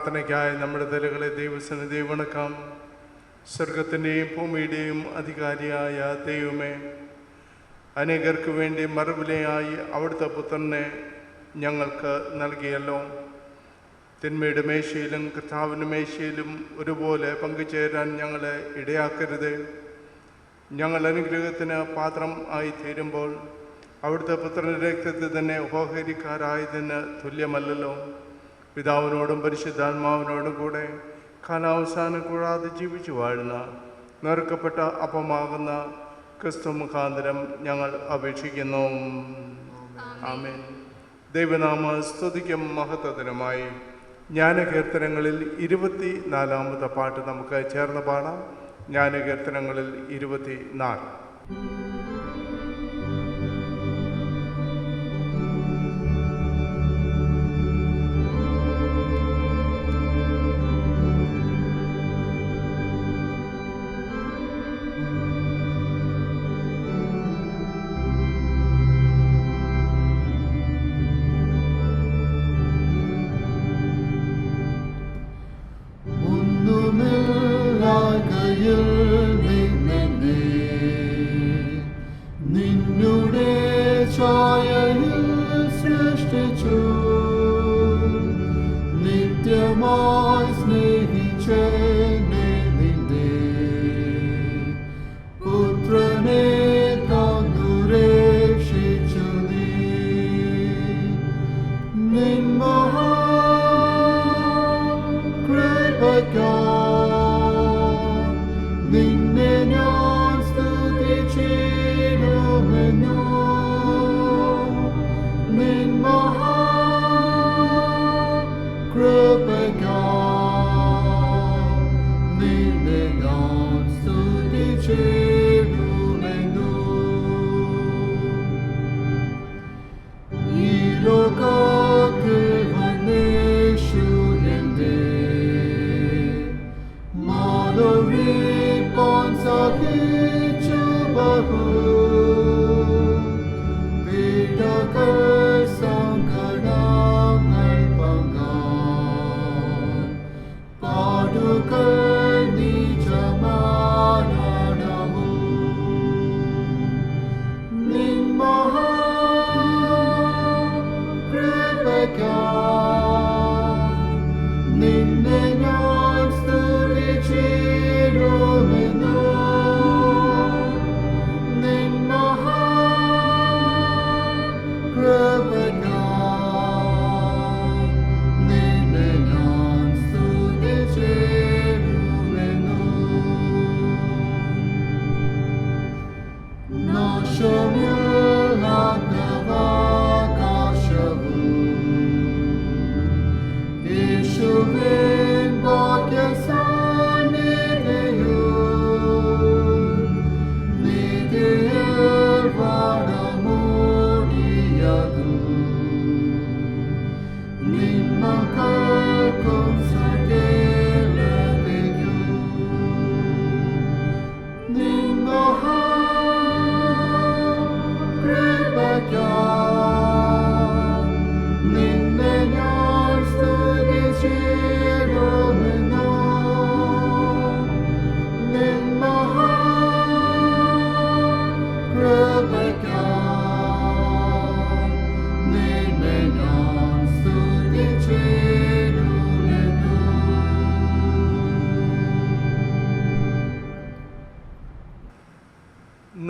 പ്രാർത്ഥനയ്ക്കായി നമ്മുടെ തലകളെ ദൈവസന്നിധി വണക്കാം. സ്വർഗത്തിൻ്റെയും ഭൂമിയുടെയും അധികാരിയായ ദൈവമേ, അനേകർക്ക് വേണ്ടി മറുവിലയായി അവിടുത്തെ പുത്രനെ ഞങ്ങൾക്ക് നൽകിയല്ലോ. തിന്മയുടെ മേശയിലും കർത്താവിൻ്റെ മേശയിലും ഒരുപോലെ പങ്കുചേരാൻ ഞങ്ങളെ ഇടയാക്കരുത്. ഞങ്ങൾ അനുഗ്രഹത്തിന് പാത്രം ആയി തീരുമ്പോൾ അവിടുത്തെ പുത്രൻ്റെ രക്തത്തിൽ തന്നെ ഓഹരിക്കാരായതിന് തുല്യമല്ലല്ലോ. പിതാവിനോടും പരിശുദ്ധാത്മാവിനോടും കൂടെ കാലാവസാനം കൂടാതെ ജീവിച്ചു വാഴുന്ന നറുക്കപ്പെട്ട അപ്പമാകുന്ന ക്രിസ്തു മുഖാന്തരം ഞങ്ങൾ അപേക്ഷിക്കുന്നു. ആമേൻ. ദൈവനാമ സ്തുതിക്കും മഹത്വത്തിനുമായി ജ്ഞാനകീർത്തനങ്ങളിൽ 24-ാമത്തെ പാട്ട് നമുക്ക് ചേർന്ന് പാടാം. ജ്ഞാനകീർത്തനങ്ങളിൽ 24.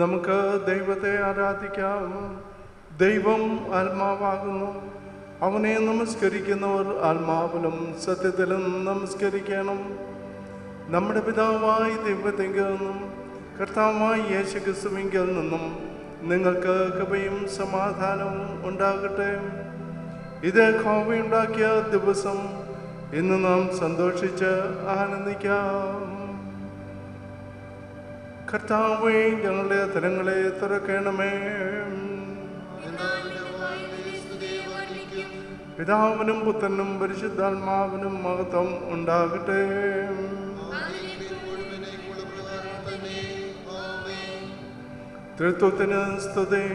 നമുക്ക് ദൈവത്തെ ആരാധിക്കാം. ദൈവം ആത്മാവാകുന്നു. അവനെ നമസ്കരിക്കുന്നവർ ആത്മാവിലും സത്യത്തിലും നമസ്കരിക്കണം. നമ്മുടെ പിതാവായ ദൈവത്തിങ്കിൽ നിന്നും കർത്താവായ യേശുക്രിസ്തുവിങ്കിൽ നിന്നും നിങ്ങൾക്ക് കൃപയും സമാധാനവും ഉണ്ടാകട്ടെ. ഇത് യഹോവയുണ്ടാക്കിയ ദിവസം. ഇന്ന് നാം സന്തോഷിച്ച് ആനന്ദിക്കാം. കർത്താവേ, ഞങ്ങളുടെ തരങ്ങളെ തുറക്കണമേ. പിതാവിനും പുത്രനും പരിശുദ്ധാത്മാവിനും മഹത്വം ഉണ്ടാകട്ടെ. ത്രിത്വത്തിന് സ്തുതി.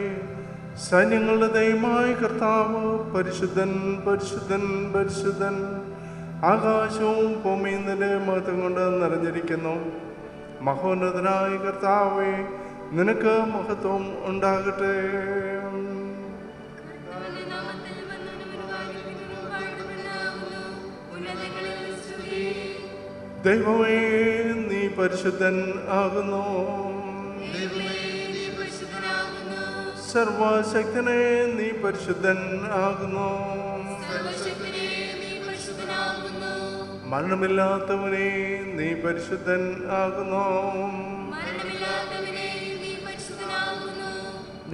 സൈന്യങ്ങളുടെ ദൈവമായ കർത്താവ് പരിശുദ്ധൻ പരിശുദ്ധൻ പരിശുദ്ധൻ. ആകാശവും ഭൂമിയും നിന്റെ മഹത്വം കൊണ്ട് നിറഞ്ഞിരിക്കുന്നു. മഹോന്നതനായ കർത്താവേ, നിനക്ക് മഹത്വം ഉണ്ടാകട്ടെ. ദൈവമേ, നീ പരിശുദ്ധൻ ആകുന്നു. സർവശക്തനെ, നീ പരിശുദ്ധൻ ആകുന്നു. മരണമില്ലാത്തവനെ, നീ പരിശുദ്ധൻ ആകുന്നു.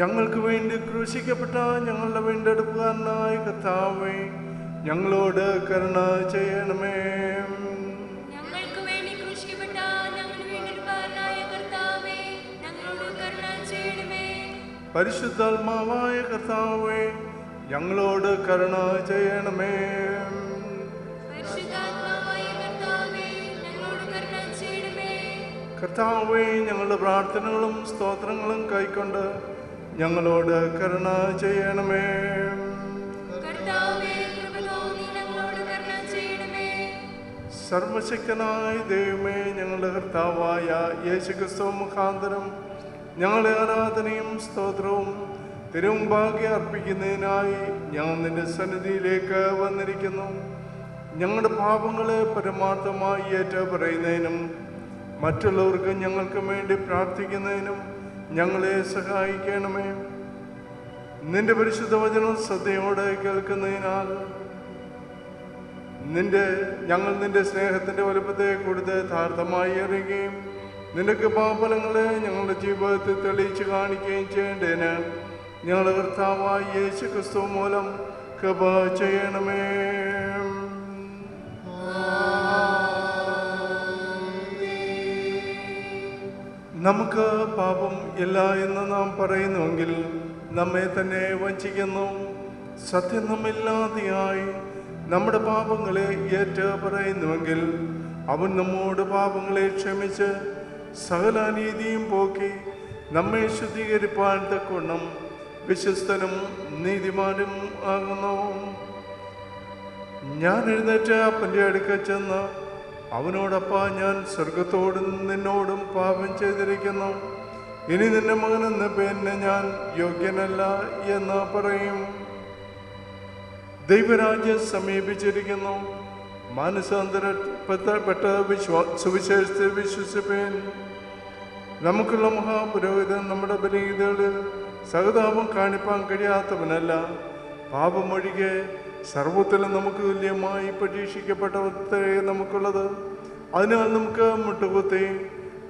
ഞങ്ങൾക്ക് വേണ്ടി ക്രൂശിക്കപ്പെട്ട ഞങ്ങളുടെ വീണ്ടെടുപ്പുകാരനായ കർത്താവേ, ഞങ്ങളോട് കരുണ ചെയ്യണമേ. പരിശുദ്ധാത്മാവായ കർത്താവേ, ഞങ്ങളോട് കരുണ ചെയ്യണമേ. കർത്താവേ, ഞങ്ങളുടെ പ്രാർത്ഥനകളും സ്തോത്രങ്ങളും കൈക്കൊണ്ട് ഞങ്ങളോട് കരുണ ചെയ്യണമേ. സർവശക്തനായ ദൈവമേ, ഞങ്ങളുടെ കർത്താവായ യേശുക്രിസ്തു മുഖാന്തരം ഞങ്ങളുടെ ആരാധനയും സ്തോത്രവും തിരുമുമ്പാകെ അർപ്പിക്കുന്നതിനായി ഞങ്ങൾ നിന്റെ സന്നിധിയിലേക്ക് വന്നിരിക്കുന്നു. ഞങ്ങളുടെ പാപങ്ങളെ പരമാർത്ഥമായി ഏറ്റുപറയുന്നതിനും മറ്റുള്ളവർക്ക് ഞങ്ങൾക്ക് വേണ്ടി പ്രാർത്ഥിക്കുന്നതിനും ഞങ്ങളെ സഹായിക്കണമേ. നിന്റെ പരിശുദ്ധ വചനം ശ്രദ്ധയോടെ കേൾക്കുന്നതിനാൽ ഞങ്ങൾ നിന്റെ സ്നേഹത്തിൻ്റെ വലുപ്പത്തെ കൂടുതൽ യഥാർത്ഥമായി അറിയുകയും നിനക്ക് പാപഫലങ്ങളെ ഞങ്ങളുടെ ജീവിതത്തിൽ തെളിയിച്ച് കാണിക്കുകയും ചെയ്യേണ്ടതിന് ഞങ്ങളുടെ കർത്താവായ യേശു ക്രിസ്തു മൂലം കൃപ ചെയ്യണമേ. നമുക്ക് പാപം ഇല്ല എന്ന് നാം പറയുന്നുവെങ്കിൽ നമ്മെ തന്നെ വഞ്ചിക്കുന്നു. സത്യം നമ്മില്ലാതെയായി നമ്മുടെ പാപങ്ങളെ ഏറ്റു പറയുന്നുവെങ്കിൽ അവൻ നമ്മോട് പാപങ്ങളെ ക്ഷമിച്ച് സകല അനീതിയും പോക്കി നമ്മെ ശുദ്ധീകരിപ്പാൻ തക്കവണ്ണം വിശ്വസ്തനും നീതിമാനും ആകുന്നു. ഞാൻ എഴുന്നേറ്റ് അപ്പൻ്റെ അടുക്കൽ ചെന്ന് അവനോടപ്പാ, ഞാൻ സ്വർഗത്തോടും നിന്നോടും പാപം ചെയ്തിരിക്കുന്നു. ഇനി നിന്റെ മകനെന്ന പേരിന് ഞാൻ യോഗ്യനല്ല എന്ന് പറയും. ദൈവരാജ്യം സമീപിച്ചിരിക്കുന്നു. മാനസാന്തരപ്പെട്ട സുവിശേഷത്തിൽ വിശ്വസിപ്പേൻ. നമുക്കുള്ള മഹാപുരോഹിതൻ നമ്മുടെ ബലികളിൽ സഹതാപം കാണിപ്പാൻ കഴിയാത്തവനല്ല. പാപമൊഴികെ സർവത്തിലും നമുക്ക് തുല്യമായി പരീക്ഷിക്കപ്പെട്ടവരെ നമുക്കുള്ളത്. അതിനാൽ നമുക്ക് മുട്ടുകുത്തി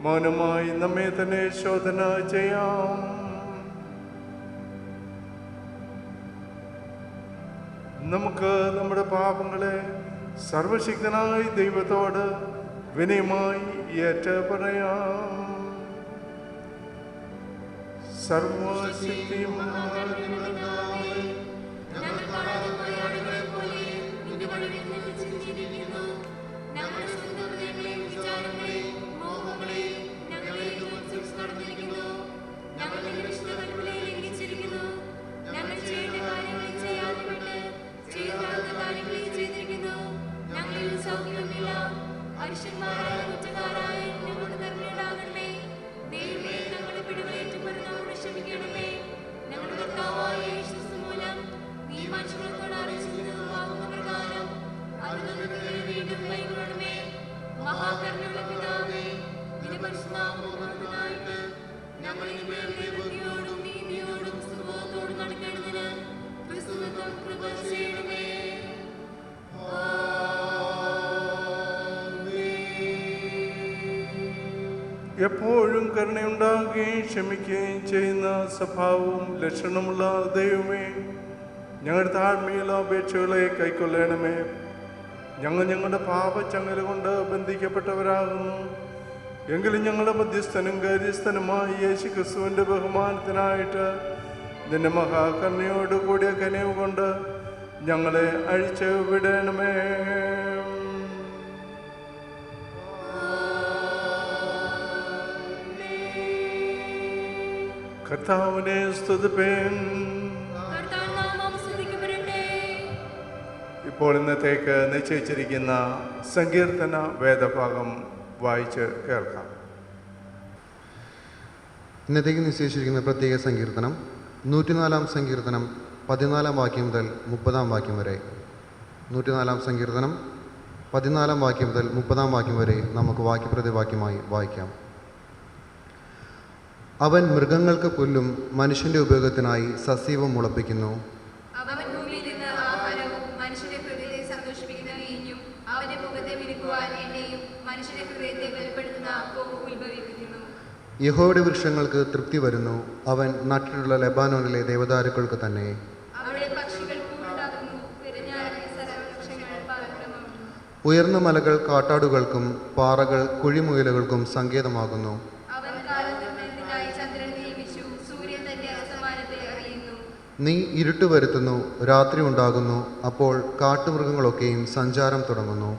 മൗനമായി നമ്മെ തന്നെ ശോധന ചെയ്യാം. നമുക്ക് നമ്മുടെ പാപങ്ങളെ സർവശക്തനായ ദൈവത്തോട് വിനയമായി ഏറ്റുപറയാം. സർവശക്തിയും എപ്പോഴും കരുണയുണ്ടാകുകയും ക്ഷമിക്കുകയും ചെയ്യുന്ന സ്വഭാവവും ലക്ഷണമുള്ള ദൈവമേ, ഞങ്ങളുടെ താഴ്മയുള്ള അപേക്ഷകളെ കൈക്കൊള്ളണമേ. ഞങ്ങളുടെ പാപച്ചങ്ങല കൊണ്ട് ബന്ധിക്കപ്പെട്ടവരാകുന്നു. എങ്കിലും ഞങ്ങളുടെ മധ്യസ്ഥനും കാര്യസ്ഥനുമായ യേശു ക്രിസ്തുവിൻ്റെ ബഹുമാനത്തിനായിട്ട് നിന്റെ മഹാകരുണയോട് കൂടിയ കനിവ് കൊണ്ട് ഞങ്ങളെ അഴിച്ചു വിടണമേ. കർത്താവിനെ സ്തുതിപ്പേൻ. ഇപ്പോൾ ഇന്നത്തേക്ക് നിശ്ചയിച്ചിരിക്കുന്ന സങ്കീർത്തന വേദഭാഗം വായിച്ച് കേൾക്കാം. ഇന്നത്തേക്ക് നിശ്ചയിച്ചിരിക്കുന്ന പ്രത്യേക സങ്കീർത്തനം 104-ാം സങ്കീർത്തനം 14-ാം വാക്യം മുതൽ 30-ാം വാക്യം വരെ. 104-ാം സങ്കീർത്തനം 14-ാം വാക്യം മുതൽ 30-ാം വാക്യം വരെ നമുക്ക് വാക്യപ്രതിവാക്യമായി വായിക്കാം. അവൻ മൃഗങ്ങൾക്ക് പുല്ലും മനുഷ്യന്റെ ഉപയോഗത്തിനായി സസ്യവും മുളപ്പിക്കുന്നു. യഹോവയുടെ വൃക്ഷങ്ങൾക്ക് തൃപ്തി വരുന്നു. അവൻ നട്ടിട്ടുള്ള ലെബാനോനിലെ ദേവദാരുക്കൾക്ക് തന്നെ. ഉയർന്ന മലകൾ കാട്ടാടുകൾക്കും പാറകൾ കുഴിമുയലുകൾക്കും സങ്കേതമാകുന്നു. നീ ഇരുട്ട് വരുത്തുന്നു, രാത്രി ഉണ്ടാകുന്നു, അപ്പോൾ കാട്ടുമൃഗങ്ങളൊക്കെയും സഞ്ചാരം തുടങ്ങുന്നു.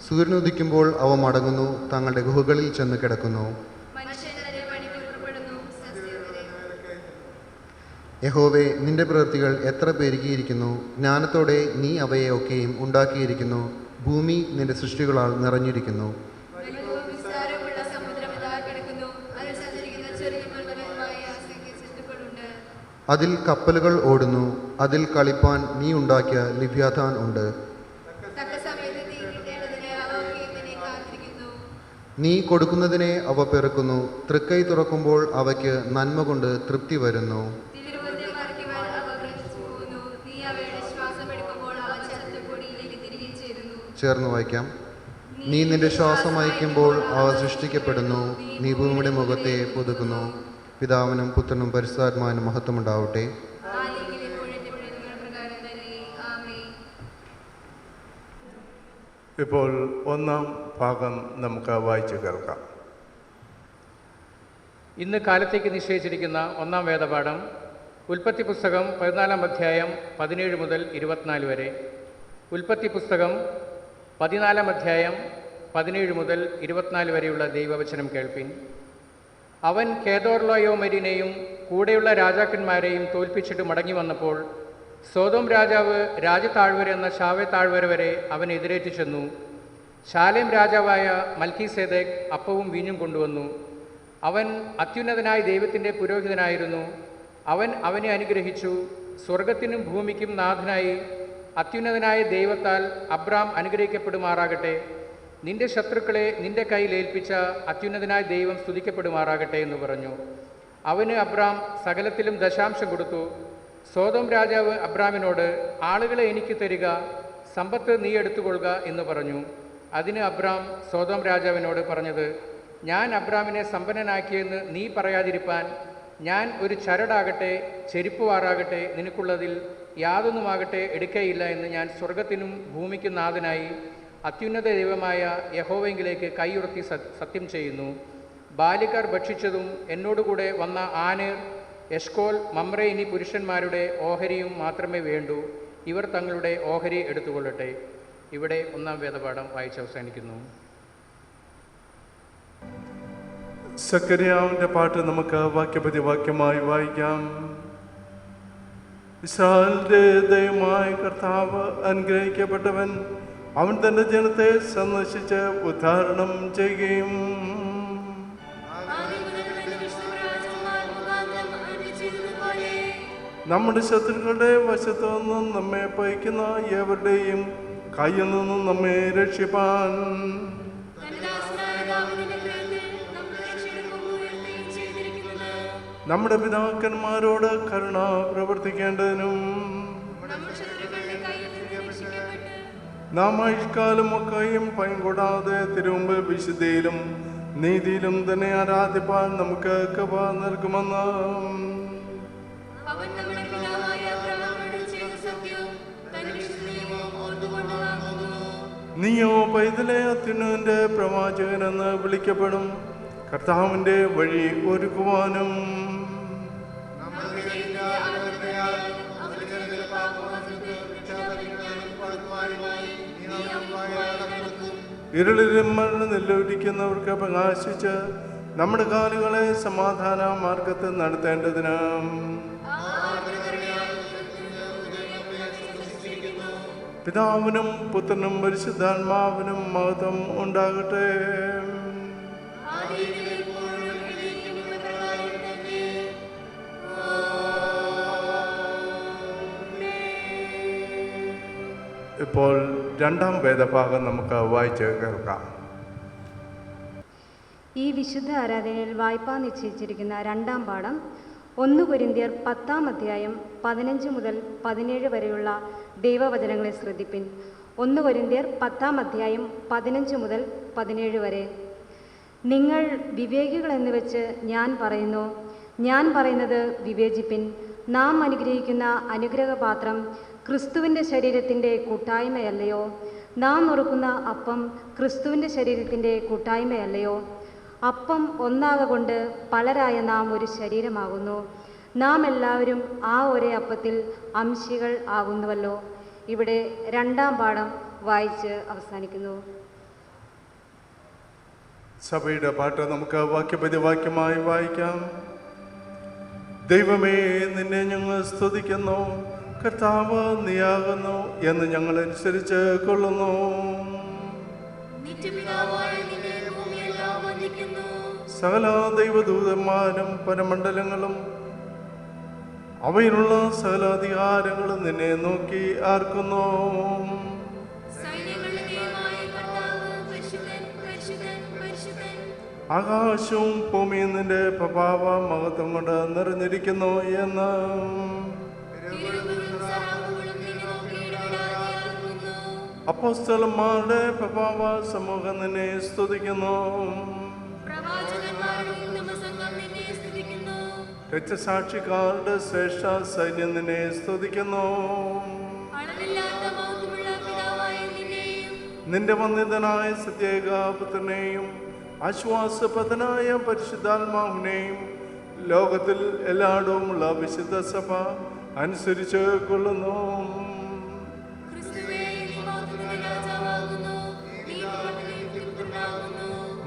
സൂര്യനുദിക്കുമ്പോൾ അവ മടങ്ങുന്നു, തങ്ങളുടെ ഗുഹകളിൽ ചെന്ന് കിടക്കുന്നു. യഹോവേ, നിന്റെ പ്രവൃത്തികൾ എത്ര പെരുകിയിരിക്കുന്നു! ജ്ഞാനത്തോടെ നീ അവയെ ഒക്കെയും ഉണ്ടാക്കിയിരിക്കുന്നു. ഭൂമി നിന്റെ സൃഷ്ടികളാൽ നിറഞ്ഞിരിക്കുന്നു. അതിൽ കപ്പലുകൾ ഓടുന്നു. അതിൽ കളിപ്പാൻ നീ ഉണ്ടാക്കിയ ലിവ്യാഥാൻ ഉണ്ട്. നീ കൊടുക്കുന്നതിനെ അവ പെറുക്കുന്നു. തൃക്കൈ തുറക്കുമ്പോൾ അവയ്ക്ക് നന്മ കൊണ്ട് തൃപ്തി വരുന്നു. ചേർന്ന് വായിക്കാം. നീ നിന്റെ ശ്വാസം അയക്കുമ്പോൾ അവ സൃഷ്ടിക്കപ്പെടുന്നു. നീ ഭൂമിയുടെ മുഖത്തെ പുതുക്കുന്നു. പിതാവിനും പുത്രനും പരിശുദ്ധാത്മാവിനും മഹത്വമുണ്ടാവട്ടെ. ഇപ്പോൾ ഒന്നാം ഭാഗം നമുക്ക് വായിച്ചു കേൾക്കാം. ഇന്ന് കാലത്തേക്ക് നിശ്ചയിച്ചിരിക്കുന്ന ഒന്നാം വേദപാഠം ഉൽപ്പത്തി പുസ്തകം 14-ാം അധ്യായം 17 മുതൽ 24 വരെ. ഉൽപ്പത്തി പുസ്തകം 14-ാം അധ്യായം 17 മുതൽ 24 വരെയുള്ള ദൈവവചനം കേൾപ്പിൻ. അവൻ കേദോർലായോമരിനെയും കൂടെയുള്ള രാജാക്കന്മാരെയും തോൽപ്പിച്ചിട്ട് മടങ്ങി വന്നപ്പോൾ സോദോം രാജാവ് രാജതാഴ്വര എന്ന ഷാവെ താഴ്വര വരെ അവൻ എതിരേറ്റു ചെന്നു. ശാലേം രാജാവായ മൽക്കീസേദെക്ക് അപ്പവും വീഞ്ഞും കൊണ്ടുവന്നു. അവൻ അത്യുന്നതനായ ദൈവത്തിൻ്റെ പുരോഹിതനായിരുന്നു. അവൻ അവനെ അനുഗ്രഹിച്ചു. സ്വർഗത്തിനും ഭൂമിക്കും നാഥനായി അത്യുന്നതനായ ദൈവത്താൽ അബ്രാം അനുഗ്രഹിക്കപ്പെടുമാറാകട്ടെ. നിന്റെ ശത്രുക്കളെ നിന്റെ കയ്യിൽ ഏൽപ്പിച്ച അത്യുന്നതനായ ദൈവം സ്തുതിക്കപ്പെടുമാറാകട്ടെ എന്ന് പറഞ്ഞു. അവന് അബ്രാം സകലത്തിലും ദശാംശം കൊടുത്തു. സോദോം രാജാവ് അബ്രാമിനോട്, ആളുകളെ എനിക്ക് തരിക, സമ്പത്ത് നീ എടുത്തുകൊള്ളുക എന്ന് പറഞ്ഞു. അതിന് അബ്രാം സോദോം രാജാവിനോട് പറഞ്ഞത്, ഞാൻ അബ്രാമിനെ സമ്പന്നനാക്കിയെന്ന് നീ പറയാതിരിപ്പാൻ ഞാൻ ഒരു ചരടാകട്ടെ ചെരിപ്പുവാറാകട്ടെ നിനക്കുള്ളതിൽ യാതൊന്നുമാകട്ടെ എടുക്കയില്ല എന്ന് ഞാൻ സ്വർഗത്തിനും ഭൂമിക്കും നാഥനായി അത്യുന്നത ദൈവമായ യഹോവയെങ്കിലേക്ക് കൈയുയർത്തി സത്യം ചെയ്യുന്നു. ബാലികർ ഭക്ഷിച്ചതും എന്നോടുകൂടെ വന്ന ആനേർ, എഷ്കോൽ, മമ്രെ എന്നീ പുരുഷന്മാരുടെ ഓഹരിയും മാത്രമേ വേണ്ടൂ. ഇവർ തങ്ങളുടെ ഓഹരി എടുത്തുകൊള്ളട്ടെ. ഇവിടെ ഒന്നാം വേദപാഠം വായിച്ച് അവസാനിക്കുന്നു. സക്കറിയാവിൻ്റെ പാട്ട് നമുക്ക് വാക്യപ്രതിവാക്യമായി വായിക്കാം. ഇസ്രായേലിന്റെ ദൈവമായ കർത്താവ് അനുഗ്രഹിക്കപ്പെട്ടവൻ. അവൻ തൻ്റെ ജനത്തെ സന്ദർശിച്ച് ഉദ്ധാരണം ചെയ്യുകയും നമ്മുടെ ശത്രുക്കളുടെ വശത്തു നിന്നും നമ്മെ പയക്കുന്ന ഏവരുടെയും കയ്യിൽ നിന്നും നമ്മെ രക്ഷിപ്പാൻ നമ്മുടെ പിതാക്കന്മാരോട് കരുണ പ്രവർത്തിക്കേണ്ടതിനും നാം ആയുഷ്കാലം ഒക്കെയും ഭയംകൂടാതെ തിരുമുമ്പിൽ വിശുദ്ധിയിലും നീതിയിലും തന്നെ ആരാധിപ്പാൻ നമുക്ക് കൃപ നൽകുമെന്ന് നീയോ പൈതലെ അത്യുന്നതന്റെ പ്രവാചകനെന്ന് വിളിക്കപ്പെടും. കർത്താവിൻ്റെ വഴി ഒരുക്കുവാനും ഇരുളിലും മരണനിലൊരിക്കുന്നവർക്ക് പ്രകാശിച്ച് നമ്മുടെ കാലുകളെ സമാധാന മാർഗത്തിൽ നടത്തേണ്ടതിന് പിതാവിനും പുത്രനും പരിശുദ്ധാത്മാവിനും മഹത്വം ഉണ്ടാകട്ടെ. ഇപ്പോൾ രണ്ടാം വേദഭാഗം നമുക്ക് വായിച്ച് കേൾക്കാം. ഈ വിശുദ്ധ ആരാധനയിൽ വായ്പാ നിശ്ചയിച്ചിരിക്കുന്ന രണ്ടാം പാഠം 1 കൊരിന്ത്യർ 10-ാം അധ്യായം 15 മുതൽ 17 വരെയുള്ള ദൈവവചനങ്ങളെ ശ്രദ്ധിപ്പിൻ. 1 കൊരിന്ത്യർ 10-ാം അധ്യായം 15 മുതൽ 17 വരെ. നിങ്ങൾ വിവേകികളെന്ന് വെച്ച് ഞാൻ പറയുന്നു. ഞാൻ പറയുന്നത് വിവേചിപ്പിൻ. നാം അനുഗ്രഹിക്കുന്ന അനുഗ്രഹപാത്രം ക്രിസ്തുവിൻ്റെ ശരീരത്തിൻ്റെ കൂട്ടായ്മയല്ലയോ? നാം നുറുക്കുന്ന അപ്പം ക്രിസ്തുവിൻ്റെ ശരീരത്തിൻ്റെ കൂട്ടായ്മയല്ലയോ? അപ്പം ഒന്നാകൊണ്ട് പലരായ നാം ഒരു ശരീരമാകുന്നു. നാം എല്ലാവരും ആ ഒരേ അപ്പത്തിൽ അംശികൾ ആകുന്നുവല്ലോ. ഇവിടെ രണ്ടാം പാഠം വായിച്ച് അവസാനിക്കുന്നു. സഭയുടെ പാട്ട് നമുക്ക് വാക്യപതിവാക്യമായി വായിക്കാം. ദൈവമേ, നിന്നെ ഞങ്ങൾ സ്തുതിക്കുന്നു. കർത്താവ് നീയാകുന്നു എന്ന് ഞങ്ങൾ അനുസരിച്ച് കൊള്ളുന്നു. സകല ദൈവദൂതന്മാരും പരമണ്ഡലങ്ങളും അവയിലുള്ള സകല അധികാരങ്ങളും നിന്നെ നോക്കി ആർക്കുന്നു. ആകാശവും ഭൂമിയും നിന്റെ പ്രഭാവ മഹത്വം കൊണ്ട് നിറഞ്ഞിരിക്കുന്നു എന്ന് അപ്പോസ്തലന്മാരുടെ പ്രഭാവ സമൂഹം നിന്നെ സ്തുതിക്കുന്നു. രക്തസാക്ഷിക്കാരുടെ ശ്രേഷ്ഠ സൈന്യം നിന്നെ സ്തുതിക്കുന്നു. നിന്റെ വന്ദിതനായ സത്യേകപുത്രനെയും ആശ്വാസപദനായ പരിശുദ്ധാത്മാവിനെയും ലോകത്തിൽ എല്ലായിടവുമുള്ള വിശുദ്ധ സഭ അനുസരിച്ച് കൊള്ളുന്നു.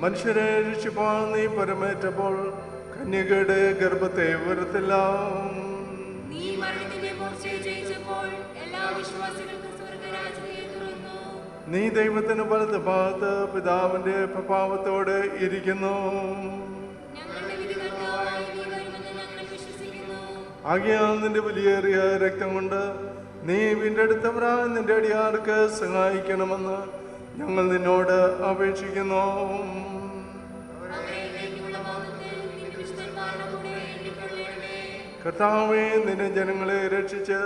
മനുഷ്യരെ രക്ഷിപ്പാൻ നീ പരമേറ്റപ്പോൾ കന്യകയുടെ ഗർഭത്തെ വെറുത്തില്ല. നീ ദൈവത്തിന് വലത് ഭാഗത്ത് പിതാവിന്റെ പ്രഭാവത്തോടെ ഇരിക്കുന്നു. ആകയാൽ നിന്റെ വിലയേറിയ രക്തം കൊണ്ട് നീ വീണ്ടെടുത്തവരായ നിന്റെ അടിയാർക്ക് സഹായിക്കണമെന്ന് ഞങ്ങൾ നിന്നോട് അപേക്ഷിക്കുന്നു. കർത്താവേ, നിന്റെ ജനങ്ങളെ രക്ഷിച്ച്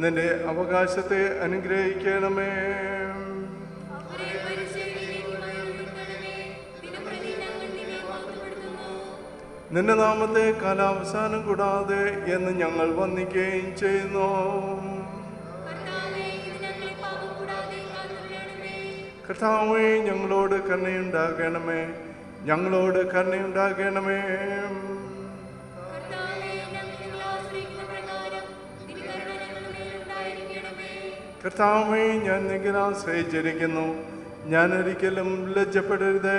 നിന്റെ അവകാശത്തെ അനുഗ്രഹിക്കണമേ. നിന്റെ നാമത്തെ കാലാവസാനം കൂടാതെ എന്ന് ഞങ്ങൾ വന്ദിക്കുകയും ചെയ്യുന്നു. കർത്താവേ, ഞങ്ങളോട് കരുണയുണ്ടാകണമേ, ഞങ്ങളോട് കരുണയുണ്ടാകണമേ. കർത്താവേ, ഞാൻ നിന്നെ ആശ്രയിച്ചിരിക്കുന്നു. ഞാൻ ഒരിക്കലും ലജ്ജപ്പെടരുത്.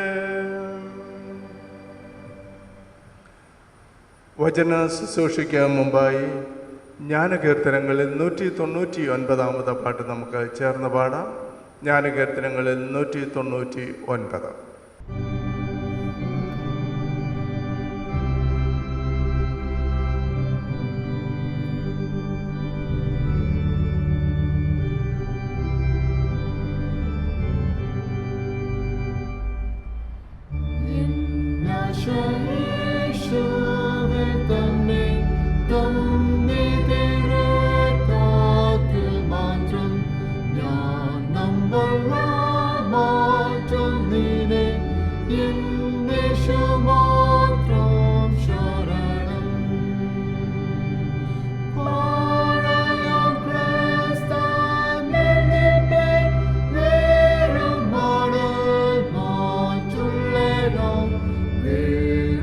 വചന ശുശ്രൂഷയ്ക്ക് മുമ്പായി ജ്ഞാനകീർത്തനങ്ങളിൽ 199 പാട്ട് നമുക്ക് ചേർന്ന് പാടാം. ജ്ഞാനകീർത്തനങ്ങളിൽ 199. There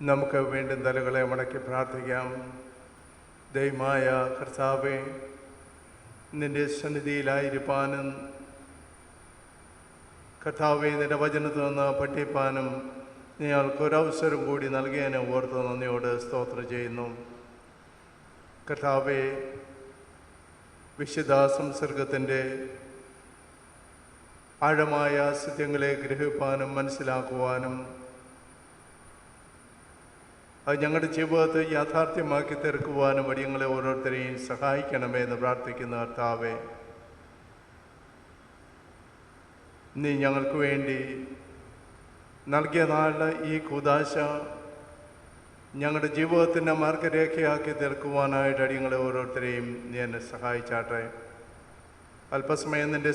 നമുക്ക് വീണ്ടും തലകളെ മടക്കി പ്രാർത്ഥിക്കാം. ദൈവമായ കർത്താവേ, നിൻ്റെ സന്നിധിയിലായിരിക്കാനും കർത്താവേ നിൻ്റെ വചനത്തിൽ നിന്ന് പഠിപ്പാനും ഞങ്ങൾക്കൊരവസരം കൂടി നൽകിയതിനെ ഓർത്ത് നന്ദിയോട് സ്തോത്രം ചെയ്യുന്നു. കർത്താവേ, വിശുദ്ധ സംസർഗത്തിൻ്റെ ആഴമായ സത്യങ്ങളെ ഗ്രഹിപ്പാനും മനസ്സിലാക്കുവാനും അത് ഞങ്ങളുടെ ജീവിതത്തെ യാഥാർത്ഥ്യമാക്കി തീർക്കുവാനും വഴി ഞങ്ങളെ ഓരോരുത്തരെയും സഹായിക്കണമേ എന്ന് പ്രാർത്ഥിക്കുന്ന കർത്താവേ, നീ ഞങ്ങൾക്ക് വേണ്ടി നൽകിയതായുള്ള ഈ കൂദാശ ഞങ്ങളുടെ ജീവിതത്തിൻ്റെ മാർഗരേഖയാക്കി തീർക്കുവാനായിട്ട് അടിയങ്ങളെ ഓരോരുത്തരെയും നീ എന്നെ സഹായിച്ചാട്ടെ. അല്പസമയം നിൻ്റെ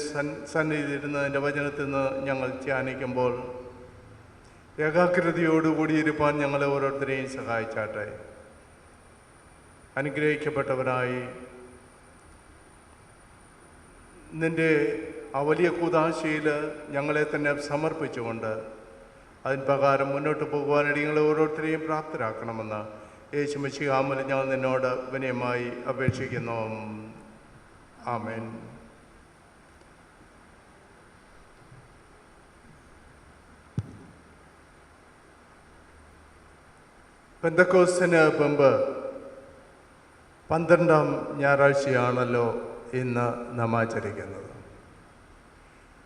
സന്നിധിയിരുന്ന നിൻ്റെ വചനത്തിൽ നിന്ന് ഞങ്ങൾ ധ്യാനിക്കുമ്പോൾ ഏകാഗ്രതയോടുകൂടി ഇരുപ്പാൻ ഞങ്ങളെ ഓരോരുത്തരെയും സഹായിച്ചാട്ടെ. അനുഗ്രഹിക്കപ്പെട്ടവരായി നിൻ്റെ ആ വലിയ കൂദാശയിൽ ഞങ്ങളെ തന്നെ സമർപ്പിച്ചുകൊണ്ട് അതിന് പ്രകാരം മുന്നോട്ട് പോകുവാനായിട്ട് ഞങ്ങളെ ഓരോരുത്തരെയും പ്രാപ്തരാക്കണമെന്ന് യേശു മിശിഹായിൽ ഞങ്ങൾ നിന്നോട് വിനയമായി അപേക്ഷിക്കുന്നു. ആമേൻ. പെന്തക്കോസ്തിന് മുമ്പ് 12-ാം ഞായറാഴ്ചയാണല്ലോ ഇന്ന് നാം ആചരിക്കുന്നത്.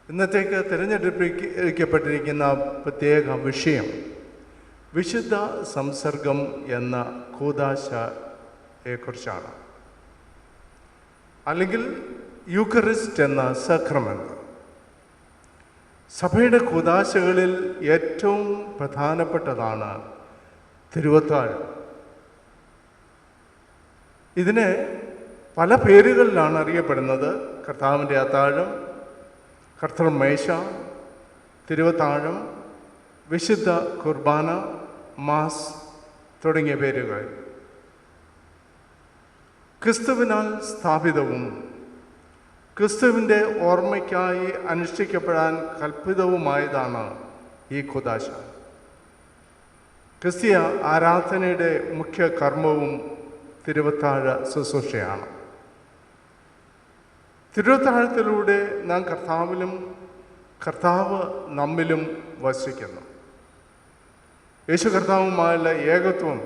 ഇന്നത്തേക്ക് തിരഞ്ഞെടുപ്പിക്കപ്പെട്ടിരിക്കുന്ന പ്രത്യേക വിഷയം വിശുദ്ധ സംസർഗം എന്ന കൂദാശയെക്കുറിച്ചാണ്, അല്ലെങ്കിൽ യൂക്കറിസ്റ്റ് എന്ന സക്രമെന്റ്. സഭയുടെ കൂദാശകളിൽ ഏറ്റവും പ്രധാനപ്പെട്ടതാണ് തിരുവത്താഴം. ഇതിനെ പല പേരുകളിലാണ് അറിയപ്പെടുന്നത്. കർത്താവിൻ്റെ അത്താഴം, കർത്തൃമേശ, തിരുവത്താഴം, വിശുദ്ധ കുർബാന, മാസ് തുടങ്ങിയ പേരുകൾ. ക്രിസ്തുവിനാൽ സ്ഥാപിതവും ക്രിസ്തുവിൻ്റെ ഓർമ്മയ്ക്കായി അനുഷ്ഠിക്കപ്പെടാൻ കൽപ്പിതവുമായതാണ് ഈ കൂദാശ. ക്രിസ്തീയ ആരാധനയുടെ മുഖ്യ കർമ്മവും തിരുവത്താഴ ശുശ്രൂഷയാണ്. തിരുവത്താഴത്തിലൂടെ നാം കർത്താവിലും കർത്താവ് നമ്മിലും വസിക്കുന്നു. യേശു കർത്താവുമായുള്ള ഏകത്വം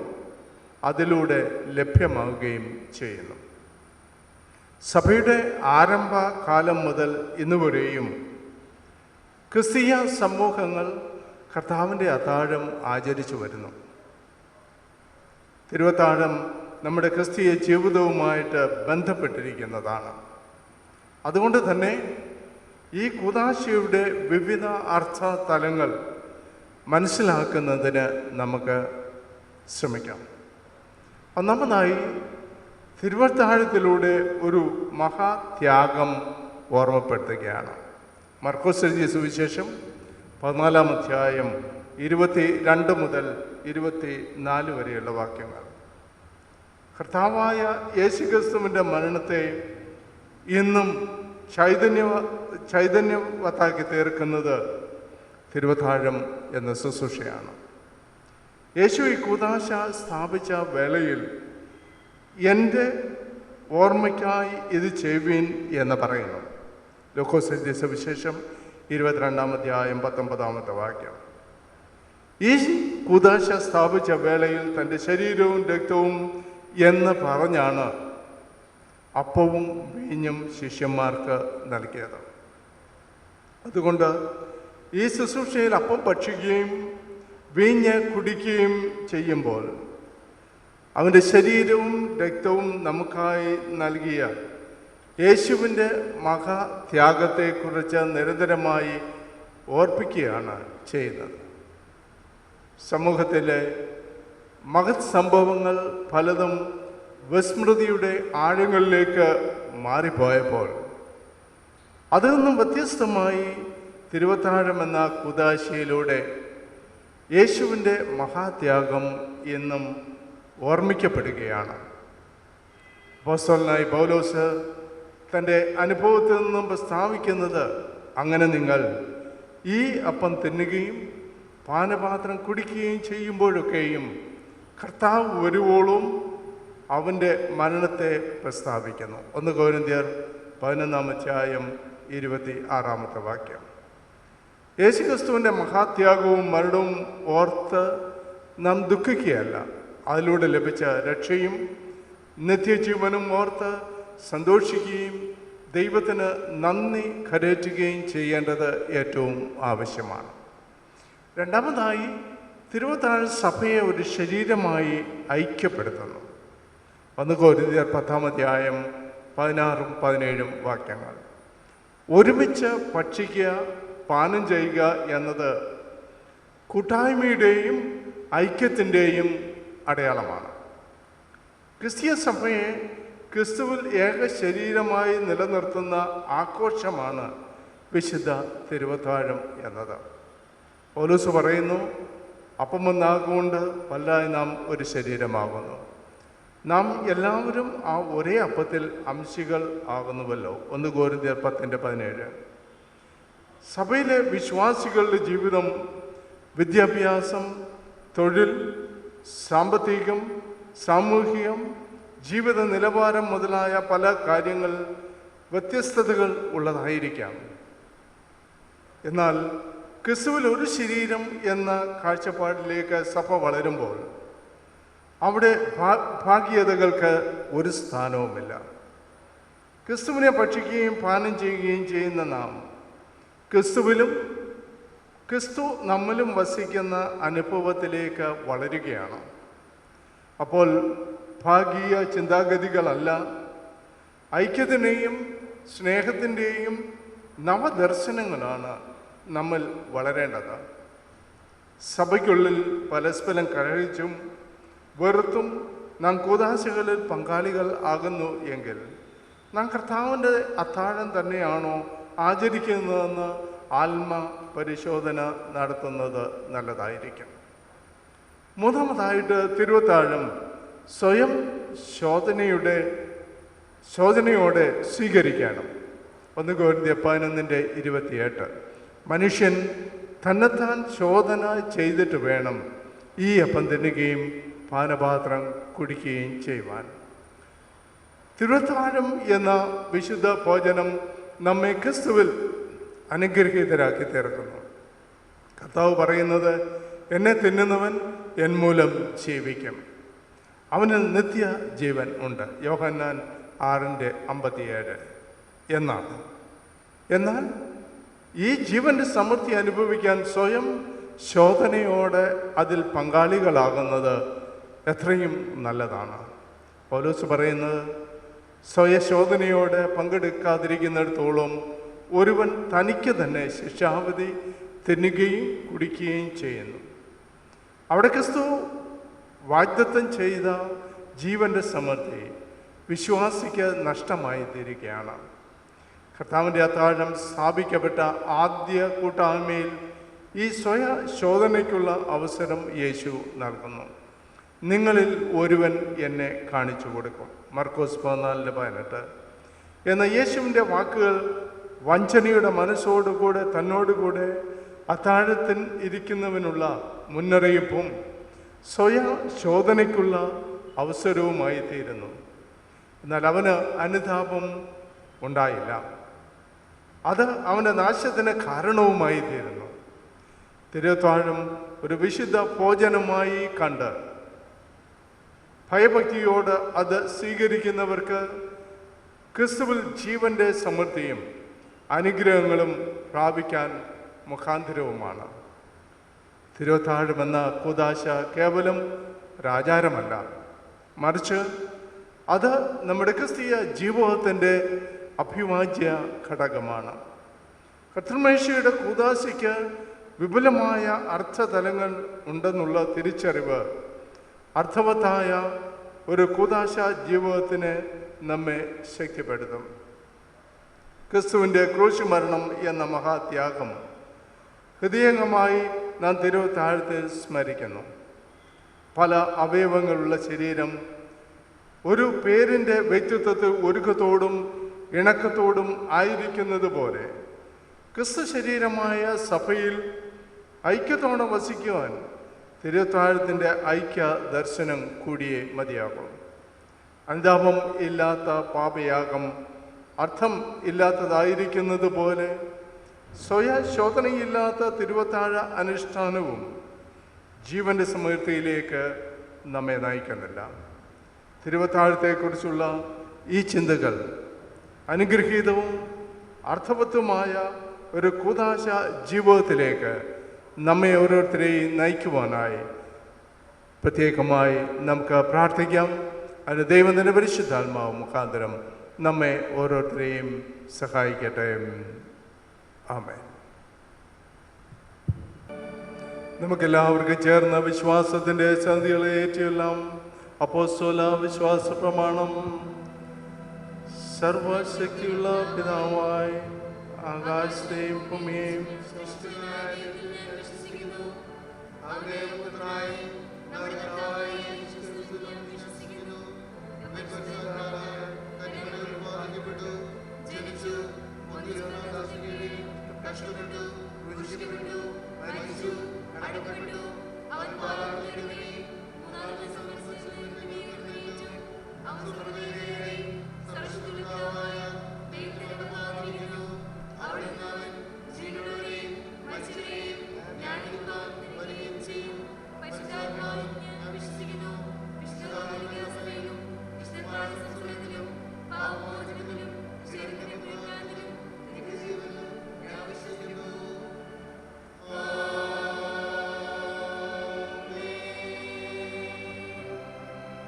അതിലൂടെ ലഭ്യമാവുകയും ചെയ്യുന്നു. സഭയുടെ ആരംഭകാലം മുതൽ ഇന്നുവരെയും ക്രിസ്തീയ സമൂഹങ്ങൾ കർത്താവിൻ്റെ അത്താഴം ആചരിച്ചു വരുന്നു. തിരുവത്താഴം നമ്മുടെ ക്രിസ്തീയ ജീവിതവുമായിട്ട് ബന്ധപ്പെട്ടിരിക്കുന്നതാണ്. അതുകൊണ്ട് തന്നെ ഈ കൂദാശയുടെ വിവിധ അർത്ഥ തലങ്ങൾ മനസ്സിലാക്കുന്നതിന് നമുക്ക് ശ്രമിക്കാം. ഒന്നാമതായി, തിരുവത്താഴത്തിലൂടെ ഒരു മഹാത്യാഗം ഓർമ്മപ്പെടുത്തുകയാണ്. മർക്കോസ് എഴുതിയ സുവിശേഷം 14-ാം അധ്യായം 22 മുതൽ 24 വരെയുള്ള വാക്യങ്ങൾ. കർത്താവായ യേശുക്രിസ്തുവിൻ്റെ മരണത്തെ ഇന്നും ചൈതന്യവത്താക്കി തീർക്കുന്നത് തിരുവത്താഴം എന്ന ശുശ്രൂഷയാണ്. യേശു ഈ കൂദാശ സ്ഥാപിച്ച വേളയിൽ എൻ്റെ ഓർമ്മയ്ക്കായി ഇത് ചെയ്യുവിൻ എന്ന് പറയുന്നു. ലൂക്കോസ് എഴുതിയ സുവിശേഷം 22-ാം അധ്യായം 19-ാമത്തെ വാക്യം. ഈ കൂദാശ സ്ഥാപിച്ച വേളയിൽ തൻ്റെ ശരീരവും രക്തവും എന്ന് പറഞ്ഞാണ് അപ്പവും വീഞ്ഞും ശിഷ്യന്മാർക്ക് നൽകിയത്. അതുകൊണ്ട് ഈ ശുശ്രൂഷയിൽ അപ്പം ഭക്ഷിക്കുകയും വീഞ്ഞ് കുടിക്കുകയും ചെയ്യുമ്പോൾ അവൻ്റെ ശരീരവും രക്തവും നമുക്കായി നൽകിയ യേശുവിൻ്റെ മഹാത്യാഗത്തെക്കുറിച്ച് നിരന്തരമായി ഓർപ്പിക്കുകയാണ് ചെയ്യുന്നത്. സമൂഹത്തിലെ മഹത് സംഭവങ്ങൾ പലതും വിസ്മൃതിയുടെ ആഴങ്ങളിലേക്ക് മാറിപ്പോയപ്പോൾ അതിൽ നിന്നും വ്യത്യസ്തമായി തിരുവത്താഴം എന്ന കൂദാശയിലൂടെ യേശുവിൻ്റെ മഹാത്യാഗം എന്നും ഓർമ്മിക്കപ്പെടുകയാണ്. അപ്പോസ്തലനായ പൗലോസ് തൻ്റെ അനുഭവത്തിൽ നിന്നും പ്രസ്താവിക്കുന്നത്, അങ്ങനെ നിങ്ങൾ ഈ അപ്പം തിന്നുകയും പാനപാത്രം കുടിക്കുകയും ചെയ്യുമ്പോഴൊക്കെയും കർത്താവ് വരുവോളും അവൻ്റെ മരണത്തെ പ്രസ്താവിക്കുന്നു. 1 കൊരിന്ത്യർ 11-26 വാക്യം. യേശുക്രിസ്തുവിൻ്റെ മഹാത്യാഗവും മരണവും ഓർത്ത് നാം ദുഃഖിക്കുകയല്ല, അതിലൂടെ ലഭിച്ച രക്ഷയും നിത്യജീവനും ഓർത്ത് സന്തോഷിക്കുകയും ദൈവത്തിന് നന്ദി കരേറ്റുകയും ചെയ്യേണ്ടത് ഏറ്റവും ആവശ്യമാണ്. രണ്ടാമതായി, തിരുവത്താഴ് സഭയെ ഒരു ശരീരമായി ഐക്യപ്പെടുത്തുന്നു. 1 കൊരിന്ത്യർ 10-16-17 വാക്യങ്ങൾ. ഒരുമിച്ച് ഭക്ഷിക്കുക, പാനം ചെയ്യുക എന്നത് കൂട്ടായ്മയുടെയും ഐക്യത്തിൻ്റെയും അടയാളമാണ്. ക്രിസ്തീയ സഭയെ ക്രിസ്തുവിൽ ഏക ശരീരമായി നിലനിർത്തുന്ന ആഘോഷമാണ് വിശുദ്ധ തിരുവത്താഴം എന്നത്. പൗലോസ് പറയുന്നു, അപ്പം ഒന്നാകൊണ്ട് പല്ലായി നാം ഒരു ശരീരമാകുന്നു. നാം എല്ലാവരും ആ ഒരേ അപ്പത്തിൽ അംശികൾ ആകുന്നുവല്ലോ. 1 കൊരിന്ത്യർ 10-17. സഭയിലെ വിശ്വാസികളുടെ ജീവിതം വിദ്യാഭ്യാസം, തൊഴിൽ, സാമ്പത്തികം, സാമൂഹികം, ജീവിത നിലവാരം മുതലായ പല കാര്യങ്ങൾ വ്യത്യസ്തതകൾ ഉള്ളതായിരിക്കാം. എന്നാൽ ക്രിസ്തുവിൽ ഒരു ശരീരം എന്ന കാഴ്ചപ്പാടിലേക്ക് സഭ വളരുമ്പോൾ അവിടെ ഭാഗീയതകൾക്ക് ഒരു സ്ഥാനവുമില്ല. ക്രിസ്തുവിനെ ഭക്ഷിക്കുകയും പാനം ചെയ്യുകയും ചെയ്യുന്ന നാം ക്രിസ്തുവിലും ക്രിസ്തു നമ്മിലും വസിക്കുന്ന അനുഭവത്തിലേക്ക് വളരുകയാണ്. അപ്പോൾ ഭാഗീയ ചിന്താഗതികളല്ല, ഐക്യത്തിൻ്റെയും സ്നേഹത്തിൻ്റെയും നവദർശനങ്ങളാണ് നമ്മൾ വളരേണ്ടത്. സഭയ്ക്കുള്ളിൽ പരസ്പരം കലഹിച്ചും വെറുത്തും നാം കൂദാശകളിൽ പങ്കാളികൾ ആകുന്നു എങ്കിൽ നാം കർത്താവിൻ്റെ അത്താഴം തന്നെയാണോ ആചരിക്കുന്നതെന്ന് ആത്മ പരിശോധന നടത്തുന്നത് നല്ലതായിരിക്കും. മൂന്നാമതായിട്ട്, തിരുവത്താഴം സ്വയം ശോധനയോടെ സ്വീകരിക്കണം. 1 കൊരിന്ത്യർ 11-28. മനുഷ്യൻ തന്നെത്താൻ ശോധന ചെയ്തിട്ട് വേണം ഈ അപ്പം തിന്നുകയും പാനപാത്രം കുടിക്കുകയും ചെയ്യുവാൻ. തിരുവത്താഴം എന്ന വിശുദ്ധ ഭോജനം നമ്മെ ക്രിസ്തുവിൽ അനുഗ്രഹീതരാക്കി തീർക്കുന്നു. കർത്താവ് പറയുന്നത്, എന്നെ തിന്നുന്നവൻ എൻ മൂലം ജീവിക്കും, അവന് നിത്യ ജീവൻ ഉണ്ട്. യോഹന്നാൻ 6:57 എന്നാണ്. എന്നാൽ ഈ ജീവൻ്റെ സമൃദ്ധി അനുഭവിക്കാൻ സ്വയം ശോധനയോടെ അതിൽ പങ്കാളികളാകുന്നത് എത്രയും നല്ലതാണ്. പൗലോസ് പറയുന്നത്, സ്വയശോധനയോടെ പങ്കെടുക്കാതിരിക്കുന്നിടത്തോളം ഒരുവൻ തനിക്ക് തന്നെ ശിക്ഷാവിധി തിന്നുകയും കുടിക്കുകയും ചെയ്യുന്നു. അവിടെ ക്രിസ്തു വാഗ്ദത്തം ചെയ്ത ജീവൻ്റെ സമൃദ്ധി വിശ്വാസിക്ക് നഷ്ടമായി തീരുകയാണ്. കർത്താവിൻ്റെ അത്താഴം സ്ഥാപിക്കപ്പെട്ട ആദ്യ കൂട്ടായ്മയിൽ ഈ സ്വയ ശോധനയ്ക്കുള്ള അവസരം യേശു നൽകുന്നു. നിങ്ങളിൽ ഒരുവൻ എന്നെ കാണിച്ചു കൊടുക്കും. മർക്കോസ് 14:18 എന്ന യേശുവിൻ്റെ വാക്കുകൾ വഞ്ചനയുടെ മനസ്സോടുകൂടെ തന്നോടുകൂടെ അത്താഴത്തിൽ ഇരിക്കുന്നവനുള്ള മുന്നറിയിപ്പും സ്വയ ശോധനയ്ക്കുള്ള അവസരവുമായി തീരുന്നു. എന്നാൽ അവന് അനുതാപം ഉണ്ടായില്ല. അത് അവൻ്റെ നാശത്തിന് കാരണവുമായി തീരുന്നു. തിരുവത്താഴം ഒരു വിശുദ്ധ ഭോജനമായി കണ്ട് ഭയഭക്തിയോട് അത് സ്വീകരിക്കുന്നവർക്ക് ക്രിസ്തുവിൽ ജീവൻ്റെ സമൃദ്ധിയും അനുഗ്രഹങ്ങളും പ്രാപിക്കാൻ മുഖാന്തരവുമാണ്. തിരുവത്താഴമെന്ന കൂദാശ കേവലം ഒരാചാരമല്ല, മറിച്ച് അത് നമ്മുടെ ക്രിസ്തീയ ജീവിതത്തിൻ്റെ അഭിവാജ്യ ഘടകമാണ്. കർത്തൃമേശയുടെ കൂദാശയ്ക്ക് വിപുലമായ അർത്ഥതലങ്ങൾ ഉണ്ടെന്നുള്ള തിരിച്ചറിവ് അർത്ഥവത്തായ ഒരു കൂദാശ ജീവിതത്തിന് നമ്മെ ശക്തിപ്പെടുത്തും. ക്രിസ്തുവിൻ്റെ ക്രൂശ് മരണം എന്ന മഹാത്യാഗം ഹൃദയംഗമായി നാം തിരുവത്താഴത്തിൽ സ്മരിക്കുന്നു. പല അവയവങ്ങളുള്ള ശരീരം ഒരു പേരിൻ്റെ വ്യക്തിത്വത്തിൽ ഒരുക്കത്തോടും ഇണക്കത്തോടും ആയിരിക്കുന്നത് പോലെ ക്രിസ്തു ശരീരമായ സഭയിൽ ഐക്യത്തോടെ വസിക്കുവാൻ തിരുത്താഴത്തിൻ്റെ ഐക്യ ദർശനം കൂടിയേ മതിയാകും. അനുതാപം ഇല്ലാത്ത പാപയാഗം അർത്ഥം ഇല്ലാത്തതായിരിക്കുന്നത് പോലെ സ്വയശോധനയില്ലാത്ത തിരുവത്താഴ അനുഷ്ഠാനവും ജീവൻ്റെ സമൃദ്ധിയിലേക്ക് നമ്മെ നയിക്കുന്നില്ല. തിരുവത്താഴത്തെക്കുറിച്ചുള്ള ഈ ചിന്തകൾ അനുഗ്രഹീതവും അർത്ഥവത്തുമായ ഒരു കൂദാശ ജീവിതത്തിലേക്ക് നമ്മെ ഓരോരുത്തരെയും നയിക്കുവാനായി പ്രത്യേകമായി നമുക്ക് പ്രാർത്ഥിക്കാം. അതിന് ദൈവത്തിൻ്റെ പരിശുദ്ധാത്മാവ് മുഖാന്തരം നമ്മെ ഓരോരുത്തരെയും സഹായിക്കട്ടെ. ആമേൻ. നമുക്കെല്ലാവർക്കും ചേർന്ന വിശ്വാസത്തിൻ്റെ സന്ധികളെ ഏറ്റുകൊള്ളാം. അപ്പോസ്തല വിശ്വാസ പ്രമാണം. സർവശക്തിയുള്ള പിതാവായി ആകാശത്തെയും ഭൂമിയെയും